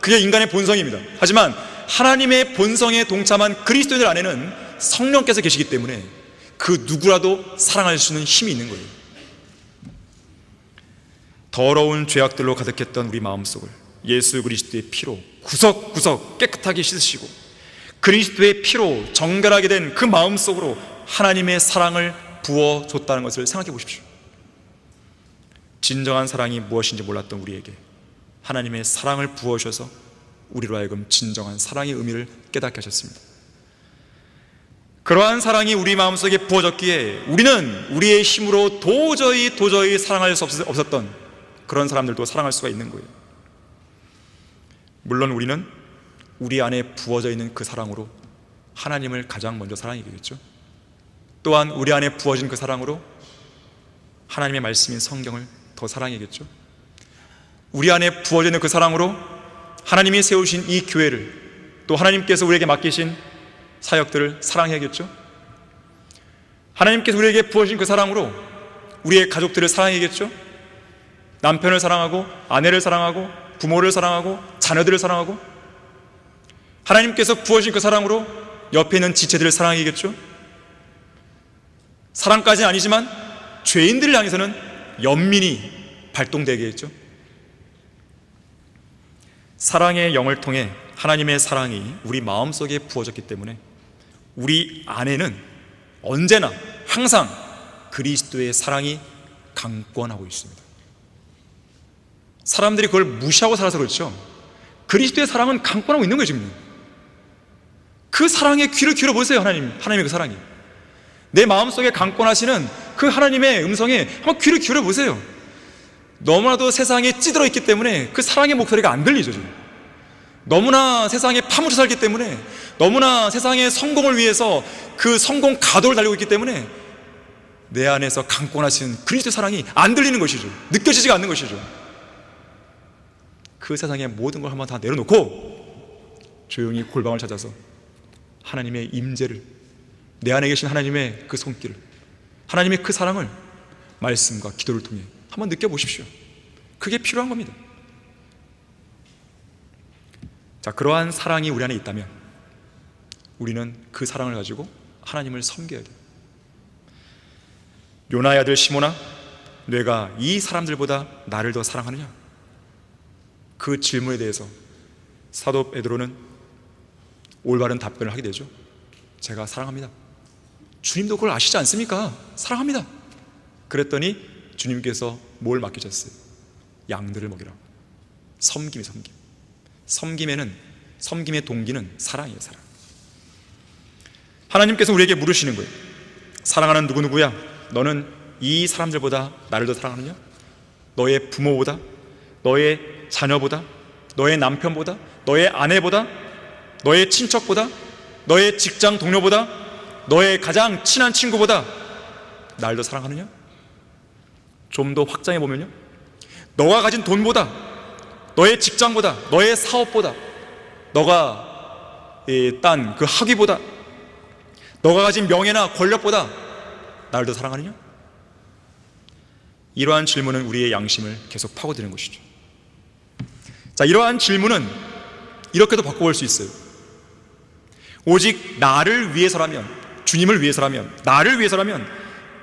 그게 인간의 본성입니다. 하지만 하나님의 본성에 동참한 그리스도인들 안에는 성령께서 계시기 때문에 그 누구라도 사랑할 수 있는 힘이 있는 거예요. 더러운 죄악들로 가득했던 우리 마음속을 예수 그리스도의 피로 구석구석 깨끗하게 씻으시고 그리스도의 피로 정결하게 된 그 마음속으로 하나님의 사랑을 부어줬다는 것을 생각해 보십시오. 진정한 사랑이 무엇인지 몰랐던 우리에게 하나님의 사랑을 부어주셔서 우리로 하여금 진정한 사랑의 의미를 깨닫게 하셨습니다. 그러한 사랑이 우리 마음속에 부어졌기에 우리는 우리의 힘으로 도저히 사랑할 수 없었던 그런 사람들도 사랑할 수가 있는 거예요. 물론 우리는 우리 안에 부어져 있는 그 사랑으로 하나님을 가장 먼저 사랑하겠죠. 또한 우리 안에 부어진 그 사랑으로 하나님의 말씀인 성경을 더 사랑하겠죠. 우리 안에 부어져 있는 그 사랑으로 하나님이 세우신 이 교회를, 또 하나님께서 우리에게 맡기신 사역들을 사랑해야겠죠. 하나님께서 우리에게 부어주신 그 사랑으로 우리의 가족들을 사랑해야겠죠. 남편을 사랑하고 아내를 사랑하고 부모를 사랑하고 자녀들을 사랑하고 하나님께서 부어주신 그 사랑으로 옆에 있는 지체들을 사랑해야겠죠. 사랑까지는 아니지만 죄인들을 향해서는 연민이 발동되겠죠. 사랑의 영을 통해 하나님의 사랑이 우리 마음속에 부어졌기 때문에 우리 안에는 언제나 항상 그리스도의 사랑이 강권하고 있습니다. 사람들이 그걸 무시하고 살아서 그렇죠. 그리스도의 사랑은 강권하고 있는 거예요. 지금 그 사랑에 귀를 기울여보세요. 하나님의 그 사랑이 내 마음속에 강권하시는 그 하나님의 음성에 한번 귀를 기울여보세요. 너무나도 세상에 찌들어 있기 때문에 그 사랑의 목소리가 안 들리죠. 지금 너무나 세상에 파묻혀 살기 때문에, 너무나 세상의 성공을 위해서 그 성공 가도를 달리고 있기 때문에 내 안에서 강권하시는 그리스도의 사랑이 안 들리는 것이죠. 느껴지지가 않는 것이죠. 그 세상의 모든 걸 한번 다 내려놓고 조용히 골방을 찾아서 하나님의 임재를, 내 안에 계신 하나님의 그 손길을, 하나님의 그 사랑을 말씀과 기도를 통해 한번 느껴보십시오. 그게 필요한 겁니다. 자, 그러한 사랑이 우리 안에 있다면 우리는 그 사랑을 가지고 하나님을 섬겨야 돼요. 요나의 아들 시몬아, 내가 이 사람들보다 나를 더 사랑하느냐? 그 질문에 대해서 사도 베드로는 올바른 답변을 하게 되죠. 제가 사랑합니다. 주님도 그걸 아시지 않습니까? 사랑합니다. 그랬더니 주님께서 뭘 맡기셨어요? 양들을 먹이라고. 섬김이 섬김의 동기는 사랑이에요. 사랑. 하나님께서 우리에게 물으시는 거예요. 사랑하는 누구누구야, 너는 이 사람들보다 나를 더 사랑하느냐? 너의 부모보다, 너의 자녀보다, 너의 남편보다, 너의 아내보다, 너의 친척보다, 너의 직장 동료보다, 너의 가장 친한 친구보다 나를 더 사랑하느냐? 좀 더 확장해 보면요, 너가 가진 돈보다, 너의 직장보다, 너의 사업보다, 너가 딴 그 학위보다, 너가 가진 명예나 권력보다 나를 더 사랑하느냐? 이러한 질문은 우리의 양심을 계속 파고드는 것이죠. 자, 이러한 질문은 이렇게도 바꿔볼 수 있어요. 오직 나를 위해서라면, 주님을 위해서라면, 나를 위해서라면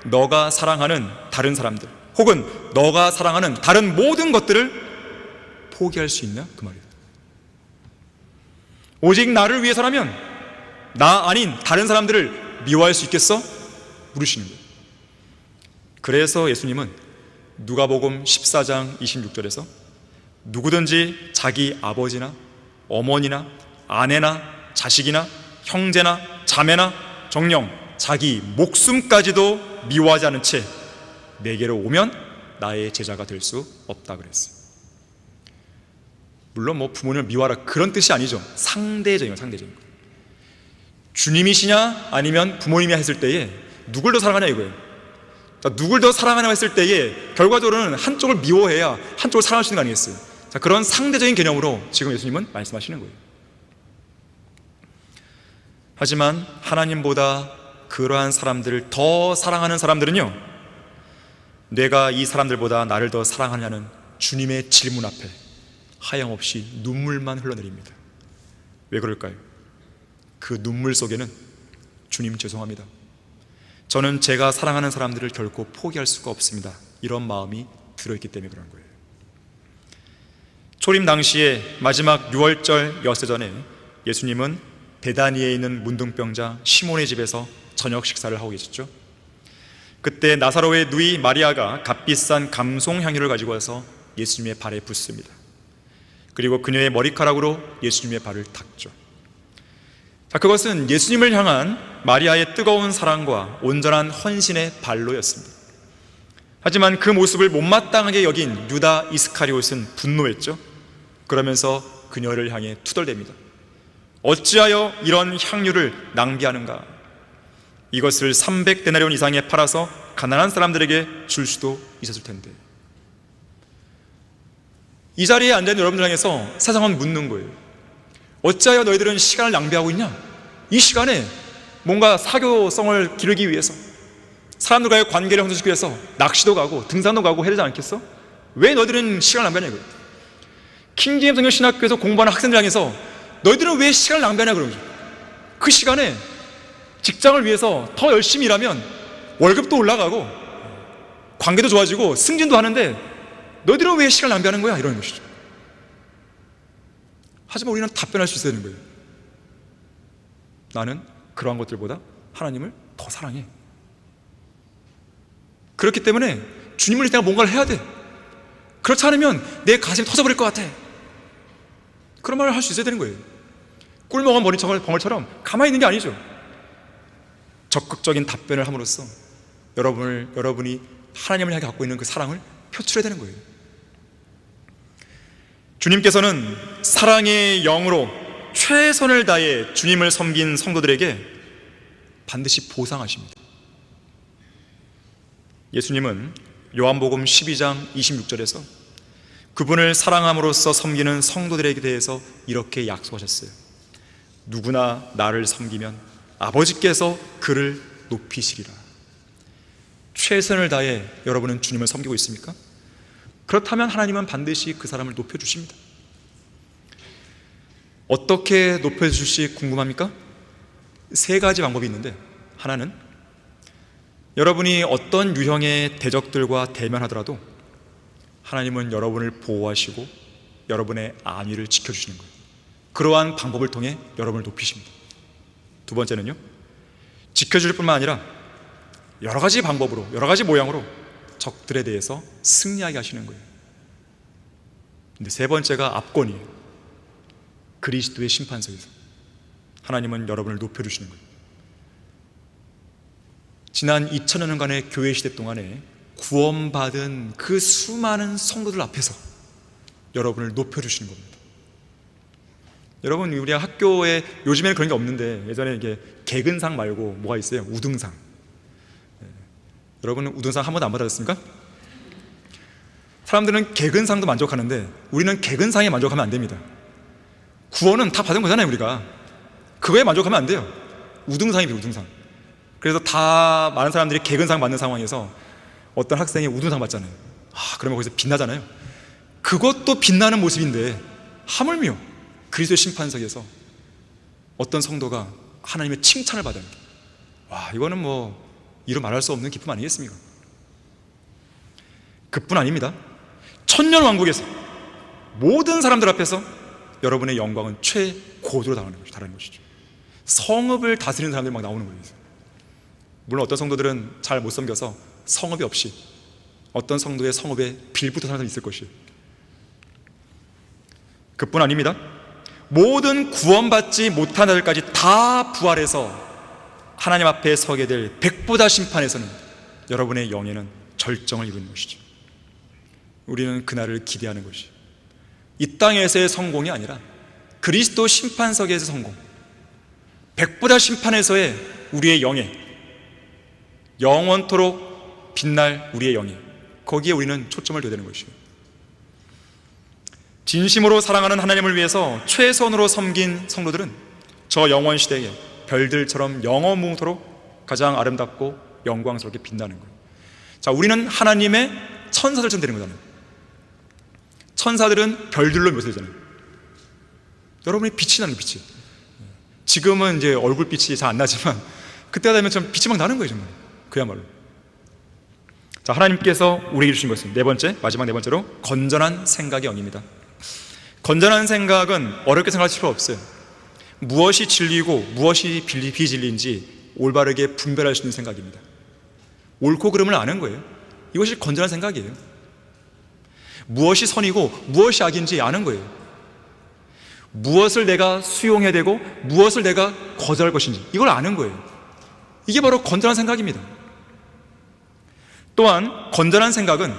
너가 사랑하는 다른 사람들, 혹은 너가 사랑하는 다른 모든 것들을 포기할 수 있냐? 그 말이에요. 오직 나를 위해서라면 나 아닌 다른 사람들을 미워할 수 있겠어? 물으시는 거예요. 그래서 예수님은 누가복음 14장 26절에서 누구든지 자기 아버지나 어머니나 아내나 자식이나 형제나 자매나 정녕 자기 목숨까지도 미워하지 않은 채 내게로 오면 나의 제자가 될 수 없다 그랬어요. 물론 뭐 부모님을 미워하라 그런 뜻이 아니죠. 상대적인 거예요. 주님이시냐 아니면 부모님이냐 했을 때에 누굴 더 사랑하냐 이거예요. 자, 누굴 더 사랑하냐 했을 때에 결과적으로는 한쪽을 미워해야 한쪽을 사랑할 수 있는 거 아니겠어요? 자, 그런 상대적인 개념으로 지금 예수님은 말씀하시는 거예요. 하지만 하나님보다 그러한 사람들을 더 사랑하는 사람들은요, 내가 이 사람들보다 나를 더 사랑하냐는 주님의 질문 앞에 하염없이 눈물만 흘러내립니다. 왜 그럴까요? 그 눈물 속에는 주님 죄송합니다, 저는 제가 사랑하는 사람들을 결코 포기할 수가 없습니다, 이런 마음이 들어있기 때문에 그런 거예요. 초림 당시에 마지막 유월절 엿새 전에 예수님은 베다니에 있는 문둥병자 시몬의 집에서 저녁 식사를 하고 계셨죠. 그때 나사로의 누이 마리아가 값비싼 감송향유를 가지고 와서 예수님의 발에 붓습니다. 그리고 그녀의 머리카락으로 예수님의 발을 닦죠. 자, 그것은 예수님을 향한 마리아의 뜨거운 사랑과 온전한 헌신의 발로였습니다. 하지만 그 모습을 못마땅하게 여긴 유다 이스카리옷은 분노했죠. 그러면서 그녀를 향해 투덜댑니다. 어찌하여 이런 향유를 낭비하는가? 이것을 300데나리온 이상에 팔아서 가난한 사람들에게 줄 수도 있었을 텐데. 이 자리에 앉아있는 여러분들 향해서 세상은 묻는 거예요. 어찌하여 너희들은 시간을 낭비하고 있냐? 이 시간에 뭔가 사교성을 기르기 위해서, 사람들과의 관계를 형성시키기 위해서 낚시도 가고 등산도 가고 해야 되지 않겠어? 왜 너희들은 시간을 낭비하냐 이거예요. 킹제임스 성경 신학교에서 공부하는 학생들 향해서 너희들은 왜 시간을 낭비하냐 그러죠. 그 시간에 직장을 위해서 더 열심히 일하면 월급도 올라가고 관계도 좋아지고 승진도 하는데 너희들은 왜 시간을 낭비하는 거야? 이러는 것이죠. 하지만 우리는 답변할 수 있어야 되는 거예요. 나는 그러한 것들보다 하나님을 더 사랑해. 그렇기 때문에 주님을 위해서 내가 뭔가를 해야 돼. 그렇지 않으면 내 가슴이 터져버릴 것 같아. 그런 말을 할 수 있어야 되는 거예요. 꿀먹은 벙어리처럼 가만히 있는 게 아니죠. 적극적인 답변을 함으로써 여러분이 하나님을 향해 갖고 있는 그 사랑을 표출해야 되는 거예요. 주님께서는 사랑의 영으로 최선을 다해 주님을 섬긴 성도들에게 반드시 보상하십니다. 예수님은 요한복음 12장 26절에서 그분을 사랑함으로써 섬기는 성도들에게 대해서 이렇게 약속하셨어요. 누구나 나를 섬기면 아버지께서 그를 높이시리라. 최선을 다해 여러분은 주님을 섬기고 있습니까? 그렇다면 하나님은 반드시 그 사람을 높여주십니다. 어떻게 높여주실지 궁금합니까? 세 가지 방법이 있는데, 하나는 여러분이 어떤 유형의 대적들과 대면하더라도 하나님은 여러분을 보호하시고 여러분의 안위를 지켜주시는 거예요. 그러한 방법을 통해 여러분을 높이십니다. 두 번째는요, 지켜줄 뿐만 아니라 여러 가지 방법으로, 여러 가지 모양으로 적들에 대해서 승리하게 하시는 거예요. 근데 세 번째가 압권이에요. 그리스도의 심판석에서 하나님은 여러분을 높여주시는 거예요. 지난 2000년간의 교회 시대 동안에 구원받은 그 수많은 성도들 앞에서 여러분을 높여주시는 겁니다. 여러분, 우리 학교에 요즘에는 그런 게 없는데 예전에 이게 개근상 말고 뭐가 있어요? 우등상. 여러분은 우등상 한 번도 안 받으셨습니까? 사람들은 개근상도 만족하는데 우리는 개근상에 만족하면 안 됩니다. 구원은 다 받은 거잖아요. 우리가 그거에 만족하면 안 돼요. 우등상이 우등상. 그래서 다 많은 사람들이 개근상 받는 상황에서 어떤 학생이 우등상 받잖아요. 그러면 거기서 빛나잖아요. 그것도 빛나는 모습인데 하물며 그리스도의 심판석에서 어떤 성도가 하나님의 칭찬을 받아요. 이거는 뭐 이루 말할 수 없는 기쁨 아니겠습니까? 그뿐 아닙니다. 천년 왕국에서 모든 사람들 앞에서 여러분의 영광은 최고도로 달하는 것이죠. 성읍을 다스리는 사람들이 막 나오는 거예요. 물론 어떤 성도들은 잘 못 섬겨서 성읍이 없이, 어떤 성도의 성읍에 빌붙어 사는 사람이 있을 것이에요. 그뿐 아닙니다. 모든 구원받지 못한 자들까지 다 부활해서 하나님 앞에 서게 될 백보다 심판에서는 여러분의 영예는 절정을 이루는 것이죠. 우리는 그날을 기대하는 것이죠. 이 땅에서의 성공이 아니라 그리스도 심판석에서의 성공, 백보다 심판에서의 우리의 영예, 영원토록 빛날 우리의 영예, 거기에 우리는 초점을 둬야 되는 것이에요. 진심으로 사랑하는 하나님을 위해서 최선으로 섬긴 성도들은 저 영원 시대에 별들처럼 영원무토록 가장 아름답고 영광스럽게 빛나는 거예요. 자, 우리는 하나님의 천사들처럼 되는 거잖아요. 천사들은 별들로 묘사되잖아요. 여러분이 빛이 나는 거예요. 빛이. 지금은 이제 얼굴빛이 잘 안 나지만 그때가 되면 좀 빛이 막 나는 거예요, 정말. 그야말로. 자, 하나님께서 우리에게 주신 것은 네 번째, 마지막 네 번째로 건전한 생각의 영입니다. 건전한 생각은 어렵게 생각할 필요 없어요. 무엇이 진리고 무엇이 비진리인지 올바르게 분별할 수 있는 생각입니다. 옳고 그름을 아는 거예요. 이것이 건전한 생각이에요. 무엇이 선이고 무엇이 악인지 아는 거예요. 무엇을 내가 수용해야 되고 무엇을 내가 거절할 것인지 이걸 아는 거예요. 이게 바로 건전한 생각입니다. 또한 건전한 생각은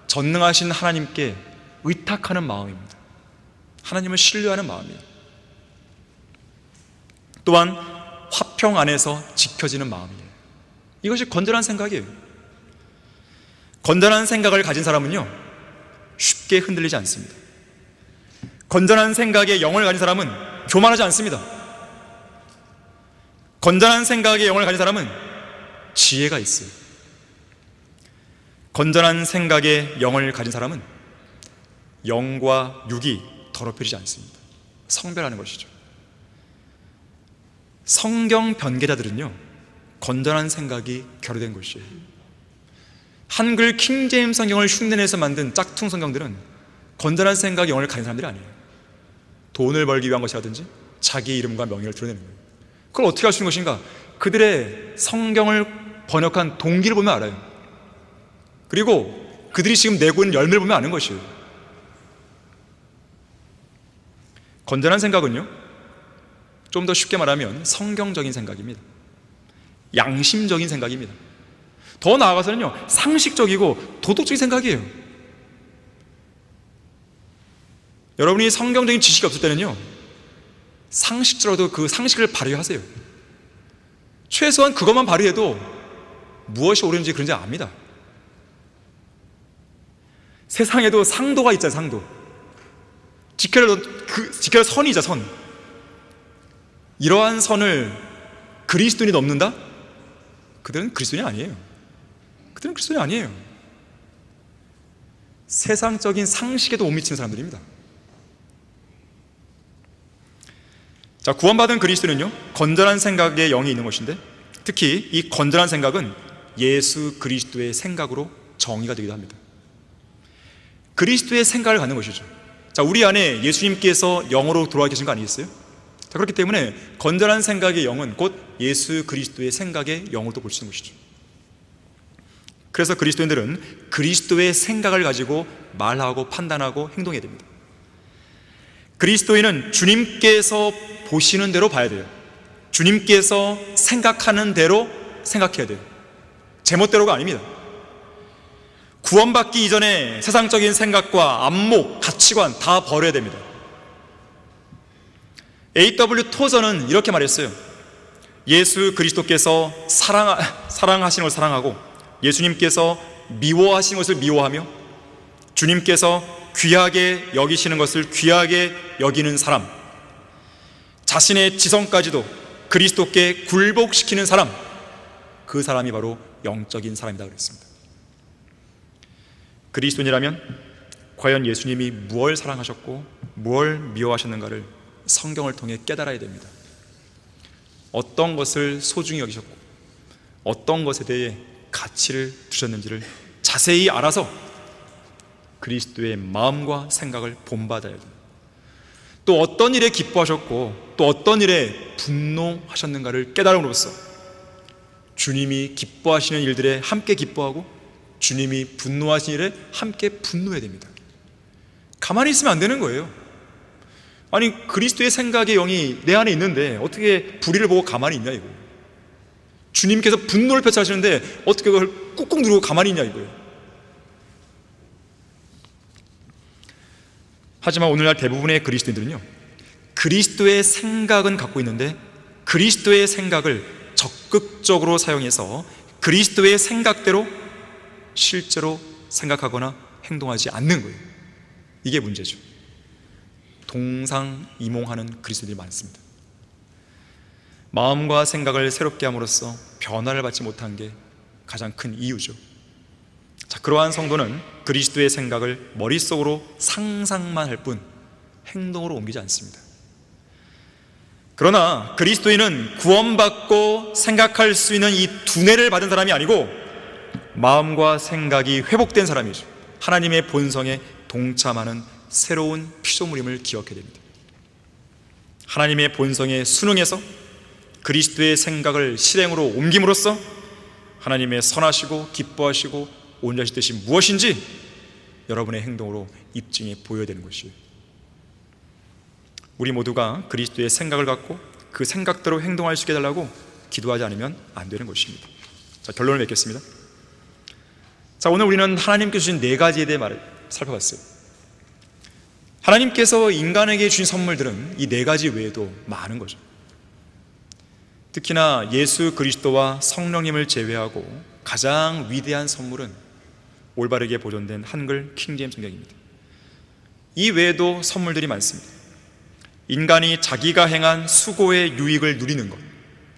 전능하신 하나님께 의탁하는 마음입니다. 하나님을 신뢰하는 마음이에요. 또한 화평 안에서 지켜지는 마음이에요. 이것이 건전한 생각이에요. 건전한 생각을 가진 사람은요, 쉽게 흔들리지 않습니다. 건전한 생각의 영을 가진 사람은 교만하지 않습니다. 건전한 생각의 영을 가진 사람은 지혜가 있어요. 건전한 생각의 영을 가진 사람은 영과 육이 더럽혀지지 않습니다. 성별하는 것이죠. 성경 변개자들은요, 건전한 생각이 결여된 것이에요. 한글 킹제임스 성경을 흉내내서 만든 짝퉁 성경들은 건전한 생각의 영을 가진 사람들이 아니에요. 돈을 벌기 위한 것이라든지 자기 이름과 명예를 드러내는 거예요. 그걸 어떻게 알 수 있는 것인가? 그들의 성경을 번역한 동기를 보면 알아요. 그리고 그들이 지금 내고 있는 열매를 보면 아는 것이에요. 건전한 생각은요, 좀 더 쉽게 말하면 성경적인 생각입니다. 양심적인 생각입니다. 더 나아가서는요, 상식적이고 도덕적인 생각이에요. 여러분이 성경적인 지식이 없을 때는요, 상식적으로도 그 상식을 발휘하세요. 최소한 그것만 발휘해도 무엇이 옳은지 그런지 압니다. 세상에도 상도가 있잖아요. 상도. 지켜야 선이자 선. 이러한 선을 그리스도인이 넘는다? 그들은 그리스도인이 아니에요. 그들은 그리스도인이 아니에요. 세상적인 상식에도 못 미치는 사람들입니다. 자, 구원받은 그리스도인은요, 건전한 생각의 영이 있는 것인데, 특히 이 건전한 생각은 예수 그리스도의 생각으로 정의가 되기도 합니다. 그리스도의 생각을 갖는 것이죠. 자, 우리 안에 예수님께서 영으로 들어와 계신 거 아니겠어요? 자, 그렇기 때문에 건전한 생각의 영은 곧 예수 그리스도의 생각의 영으로 볼 수 있는 것이죠. 그래서 그리스도인들은 그리스도의 생각을 가지고 말하고 판단하고 행동해야 됩니다. 그리스도인은 주님께서 보시는 대로 봐야 돼요. 주님께서 생각하는 대로 생각해야 돼요. 제멋대로가 아닙니다. 구원받기 이전에 세상적인 생각과 안목, 가치관 다 버려야 됩니다. A.W. 토저는 이렇게 말했어요. 예수 그리스도께서 사랑하시는 것을 사랑하고, 예수님께서 미워하시는 것을 미워하며, 주님께서 귀하게 여기시는 것을 귀하게 여기는 사람, 자신의 지성까지도 그리스도께 굴복시키는 사람, 그 사람이 바로 영적인 사람이다 그랬습니다. 그리스도인이라면 과연 예수님이 무엇을 사랑하셨고 무엇을 미워하셨는가를 성경을 통해 깨달아야 됩니다. 어떤 것을 소중히 여기셨고 어떤 것에 대해 가치를 두셨는지를 자세히 알아서 그리스도의 마음과 생각을 본받아야 됩니다. 또 어떤 일에 기뻐하셨고 또 어떤 일에 분노하셨는가를 깨달음으로써 주님이 기뻐하시는 일들에 함께 기뻐하고 주님이 분노하시는 일에 함께 분노해야 됩니다. 가만히 있으면 안 되는 거예요. 아니, 그리스도의 생각의 영이 내 안에 있는데 어떻게 불의를 보고 가만히 있냐 이거예요. 주님께서 분노를 펼쳐하시는데 어떻게 그걸 꾹꾹 누르고 가만히 있냐 이거예요. 하지만 오늘날 대부분의 그리스도인들은요, 그리스도의 생각은 갖고 있는데 그리스도의 생각을 적극적으로 사용해서 그리스도의 생각대로 실제로 생각하거나 행동하지 않는 거예요. 이게 문제죠. 동상이몽하는 그리스도인들이 많습니다. 마음과 생각을 새롭게 함으로써 변화를 받지 못한 게 가장 큰 이유죠. 자, 그러한 성도는 그리스도의 생각을 머릿속으로 상상만 할 뿐 행동으로 옮기지 않습니다. 그러나 그리스도인은 구원받고 생각할 수 있는 이 두뇌를 받은 사람이 아니고 마음과 생각이 회복된 사람이죠. 하나님의 본성에 동참하는 새로운 피조물임을 기억해야 됩니다. 하나님의 본성에 순응해서 그리스도의 생각을 실행으로 옮김으로써 하나님의 선하시고 기뻐하시고 온전하신 뜻이 무엇인지 여러분의 행동으로 입증해 보여야 되는 것이에요. 우리 모두가 그리스도의 생각을 갖고 그 생각대로 행동할 수 있게 해달라고 기도하지 않으면 안 되는 것입니다. 자, 결론을 맺겠습니다. 자, 오늘 우리는 하나님께서 주신 네 가지에 대해 살펴봤어요. 하나님께서 인간에게 주신 선물들은 이 네 가지 외에도 많은 거죠. 특히나 예수 그리스도와 성령님을 제외하고 가장 위대한 선물은 올바르게 보존된 한글 킹제임스 성경입니다. 이 외에도 선물들이 많습니다. 인간이 자기가 행한 수고의 유익을 누리는 것,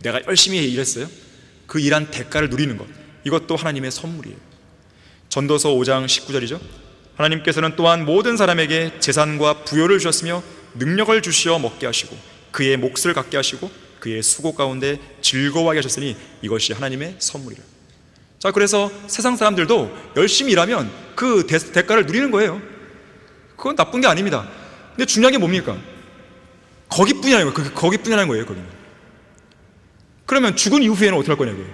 내가 열심히 일했어요, 그 일한 대가를 누리는 것, 이것도 하나님의 선물이에요. 전도서 5장 19절이죠. 하나님께서는 또한 모든 사람에게 재산과 부요를 주셨으며 능력을 주시어 먹게 하시고 그의 몫을 갖게 하시고 그의 수고 가운데 즐거워하게 하셨으니 이것이 하나님의 선물이라. 자, 그래서 세상 사람들도 열심히 일하면 그 대가를 누리는 거예요. 그건 나쁜 게 아닙니다. 근데 중요한 게 뭡니까? 거기뿐이라는 거예요. 거기뿐이라는 거예요. 거기는. 그러면 죽은 이후에는 어떻게 할 거냐고요.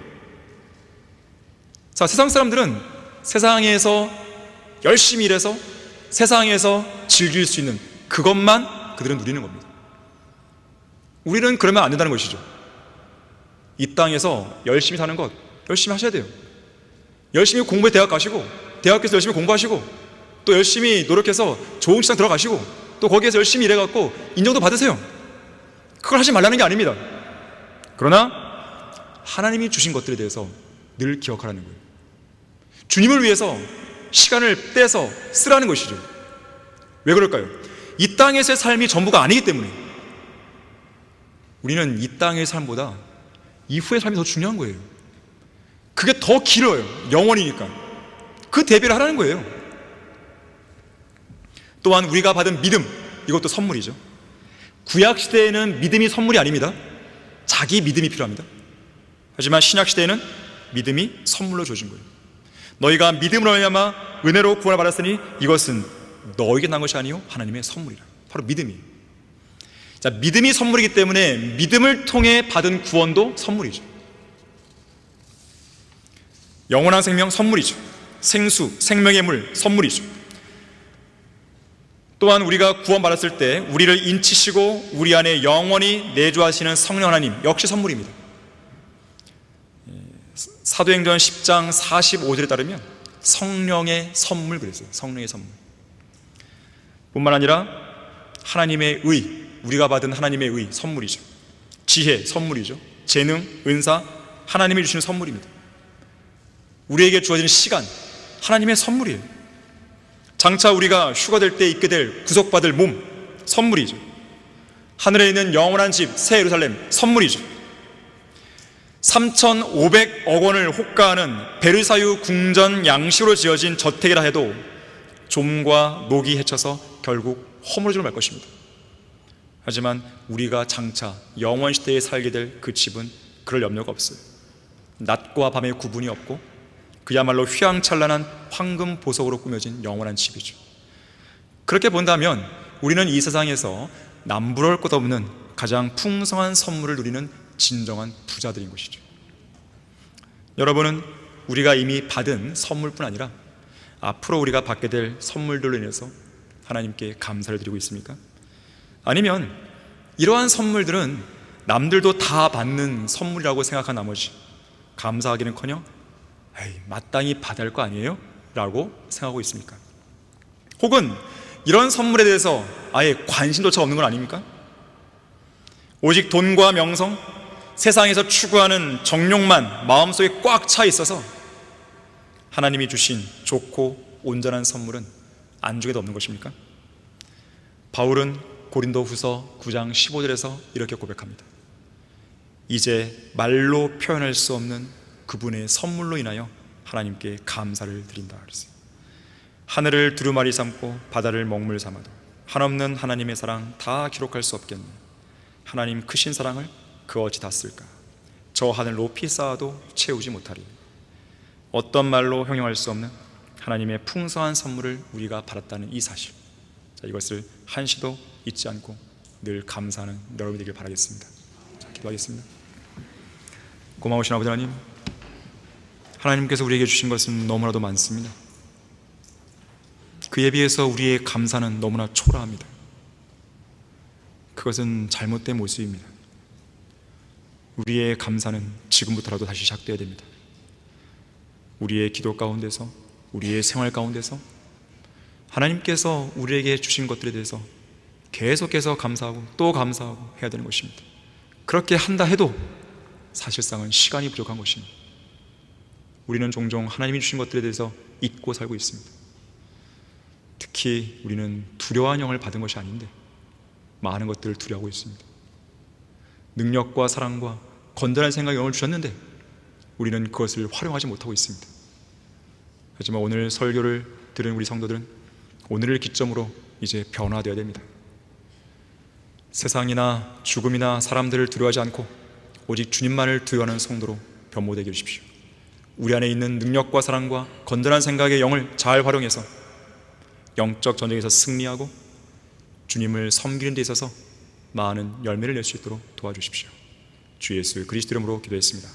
자, 세상 사람들은 세상에서 열심히 일해서 세상에서 즐길 수 있는 그것만 그들은 누리는 겁니다. 우리는 그러면 안 된다는 것이죠. 이 땅에서 열심히 사는 것 열심히 하셔야 돼요. 열심히 공부해 대학 가시고 대학에서 열심히 공부하시고 또 열심히 노력해서 좋은 직장 들어가시고 또 거기에서 열심히 일해갖고 인정도 받으세요. 그걸 하지 말라는 게 아닙니다. 그러나 하나님이 주신 것들에 대해서 늘 기억하라는 거예요. 주님을 위해서 시간을 떼서 쓰라는 것이죠. 왜 그럴까요? 이 땅에서의 삶이 전부가 아니기 때문에. 우리는 이 땅의 삶보다 이후의 삶이 더 중요한 거예요. 그게 더 길어요. 영원이니까. 그 대비를 하라는 거예요. 또한 우리가 받은 믿음, 이것도 선물이죠. 구약시대에는 믿음이 선물이 아닙니다. 자기 믿음이 필요합니다. 하지만 신약시대에는 믿음이 선물로 주어진 거예요. 너희가 믿음으로 말미암아 은혜로 구원을 받았으니 이것은 너에게 난 것이 아니요 하나님의 선물이라. 바로 믿음이에요. 자, 믿음이 선물이기 때문에 믿음을 통해 받은 구원도 선물이죠. 영원한 생명 선물이죠. 생수, 생명의 물 선물이죠. 또한 우리가 구원받았을 때 우리를 인치시고 우리 안에 영원히 내주하시는 성령 하나님 역시 선물입니다. 사도행전 10장 45절에 따르면 성령의 선물 그랬어요. 성령의 선물. 뿐만 아니라 하나님의 의, 우리가 받은 하나님의 의 선물이죠. 지혜 선물이죠. 재능, 은사 하나님이 주시는 선물입니다. 우리에게 주어지는 시간 하나님의 선물이에요. 장차 우리가 휴가 될 때 입게 될 구속받을 몸 선물이죠. 하늘에 있는 영원한 집 새 예루살렘 선물이죠. 3,500억 원을 호가하는 베르사유 궁전 양식으로 지어진 저택이라 해도 좀과 녹이 해쳐서 결국 허물어지고 말 것입니다. 하지만 우리가 장차 영원 시대에 살게 될 그 집은 그럴 염려가 없어요. 낮과 밤의 구분이 없고 그야말로 휘황찬란한 황금 보석으로 꾸며진 영원한 집이죠. 그렇게 본다면 우리는 이 세상에서 남부러울 것 없는 가장 풍성한 선물을 누리는 진정한 부자들인 것이죠. 여러분은 우리가 이미 받은 선물뿐 아니라 앞으로 우리가 받게 될 선물들로 인해서 하나님께 감사를 드리고 있습니까? 아니면 이러한 선물들은 남들도 다 받는 선물이라고 생각한 나머지 감사하기는커녕 에이, 마땅히 받아야 할 거 아니에요? 라고 생각하고 있습니까? 혹은 이런 선물에 대해서 아예 관심조차 없는 건 아닙니까? 오직 돈과 명성, 세상에서 추구하는 정욕만 마음속에 꽉 차 있어서 하나님이 주신 좋고 온전한 선물은 안중에도 없는 것입니까? 바울은 고린도후서 9장 15절에서 이렇게 고백합니다. 이제 말로 표현할 수 없는 그분의 선물로 인하여 하나님께 감사를 드린다 그랬어요. 하늘을 두루마리 삼고 바다를 먹물 삼아도 한없는 하나님의 사랑 다 기록할 수 없겠네. 하나님 크신 사랑을 그 어찌 다 쓸까? 저 하늘 높이 쌓아도 채우지 못하리. 어떤 말로 형용할 수 없는 하나님의 풍성한 선물을 우리가 받았다는 이 사실, 이것을 한시도 잊지 않고 늘 감사하는 여러분이 되길 바라겠습니다. 기도하겠습니다. 고마우신 아버지 하나님, 하나님께서 우리에게 주신 것은 너무나도 많습니다. 그에 비해서 우리의 감사는 너무나 초라합니다. 그것은 잘못된 모습입니다. 우리의 감사는 지금부터라도 다시 시작되어야 됩니다. 우리의 기도 가운데서, 우리의 생활 가운데서 하나님께서 우리에게 주신 것들에 대해서 계속해서 감사하고 또 감사하고 해야 되는 것입니다. 그렇게 한다 해도 사실상은 시간이 부족한 것입니다. 우리는 종종 하나님이 주신 것들에 대해서 잊고 살고 있습니다. 특히 우리는 두려워한 영을 받은 것이 아닌데 많은 것들을 두려워하고 있습니다. 능력과 사랑과 건전한 생각의 영을 주셨는데 우리는 그것을 활용하지 못하고 있습니다. 하지만 오늘 설교를 들은 우리 성도들은 오늘을 기점으로 이제 변화되어야 됩니다. 세상이나 죽음이나 사람들을 두려워하지 않고 오직 주님만을 두려워하는 성도로 변모되게 해주십시오. 우리 안에 있는 능력과 사랑과 건전한 생각의 영을 잘 활용해서 영적 전쟁에서 승리하고 주님을 섬기는 데 있어서 많은 열매를 낼 수 있도록 도와주십시오. 주 예수 그리스도 이름으로 기도했습니다.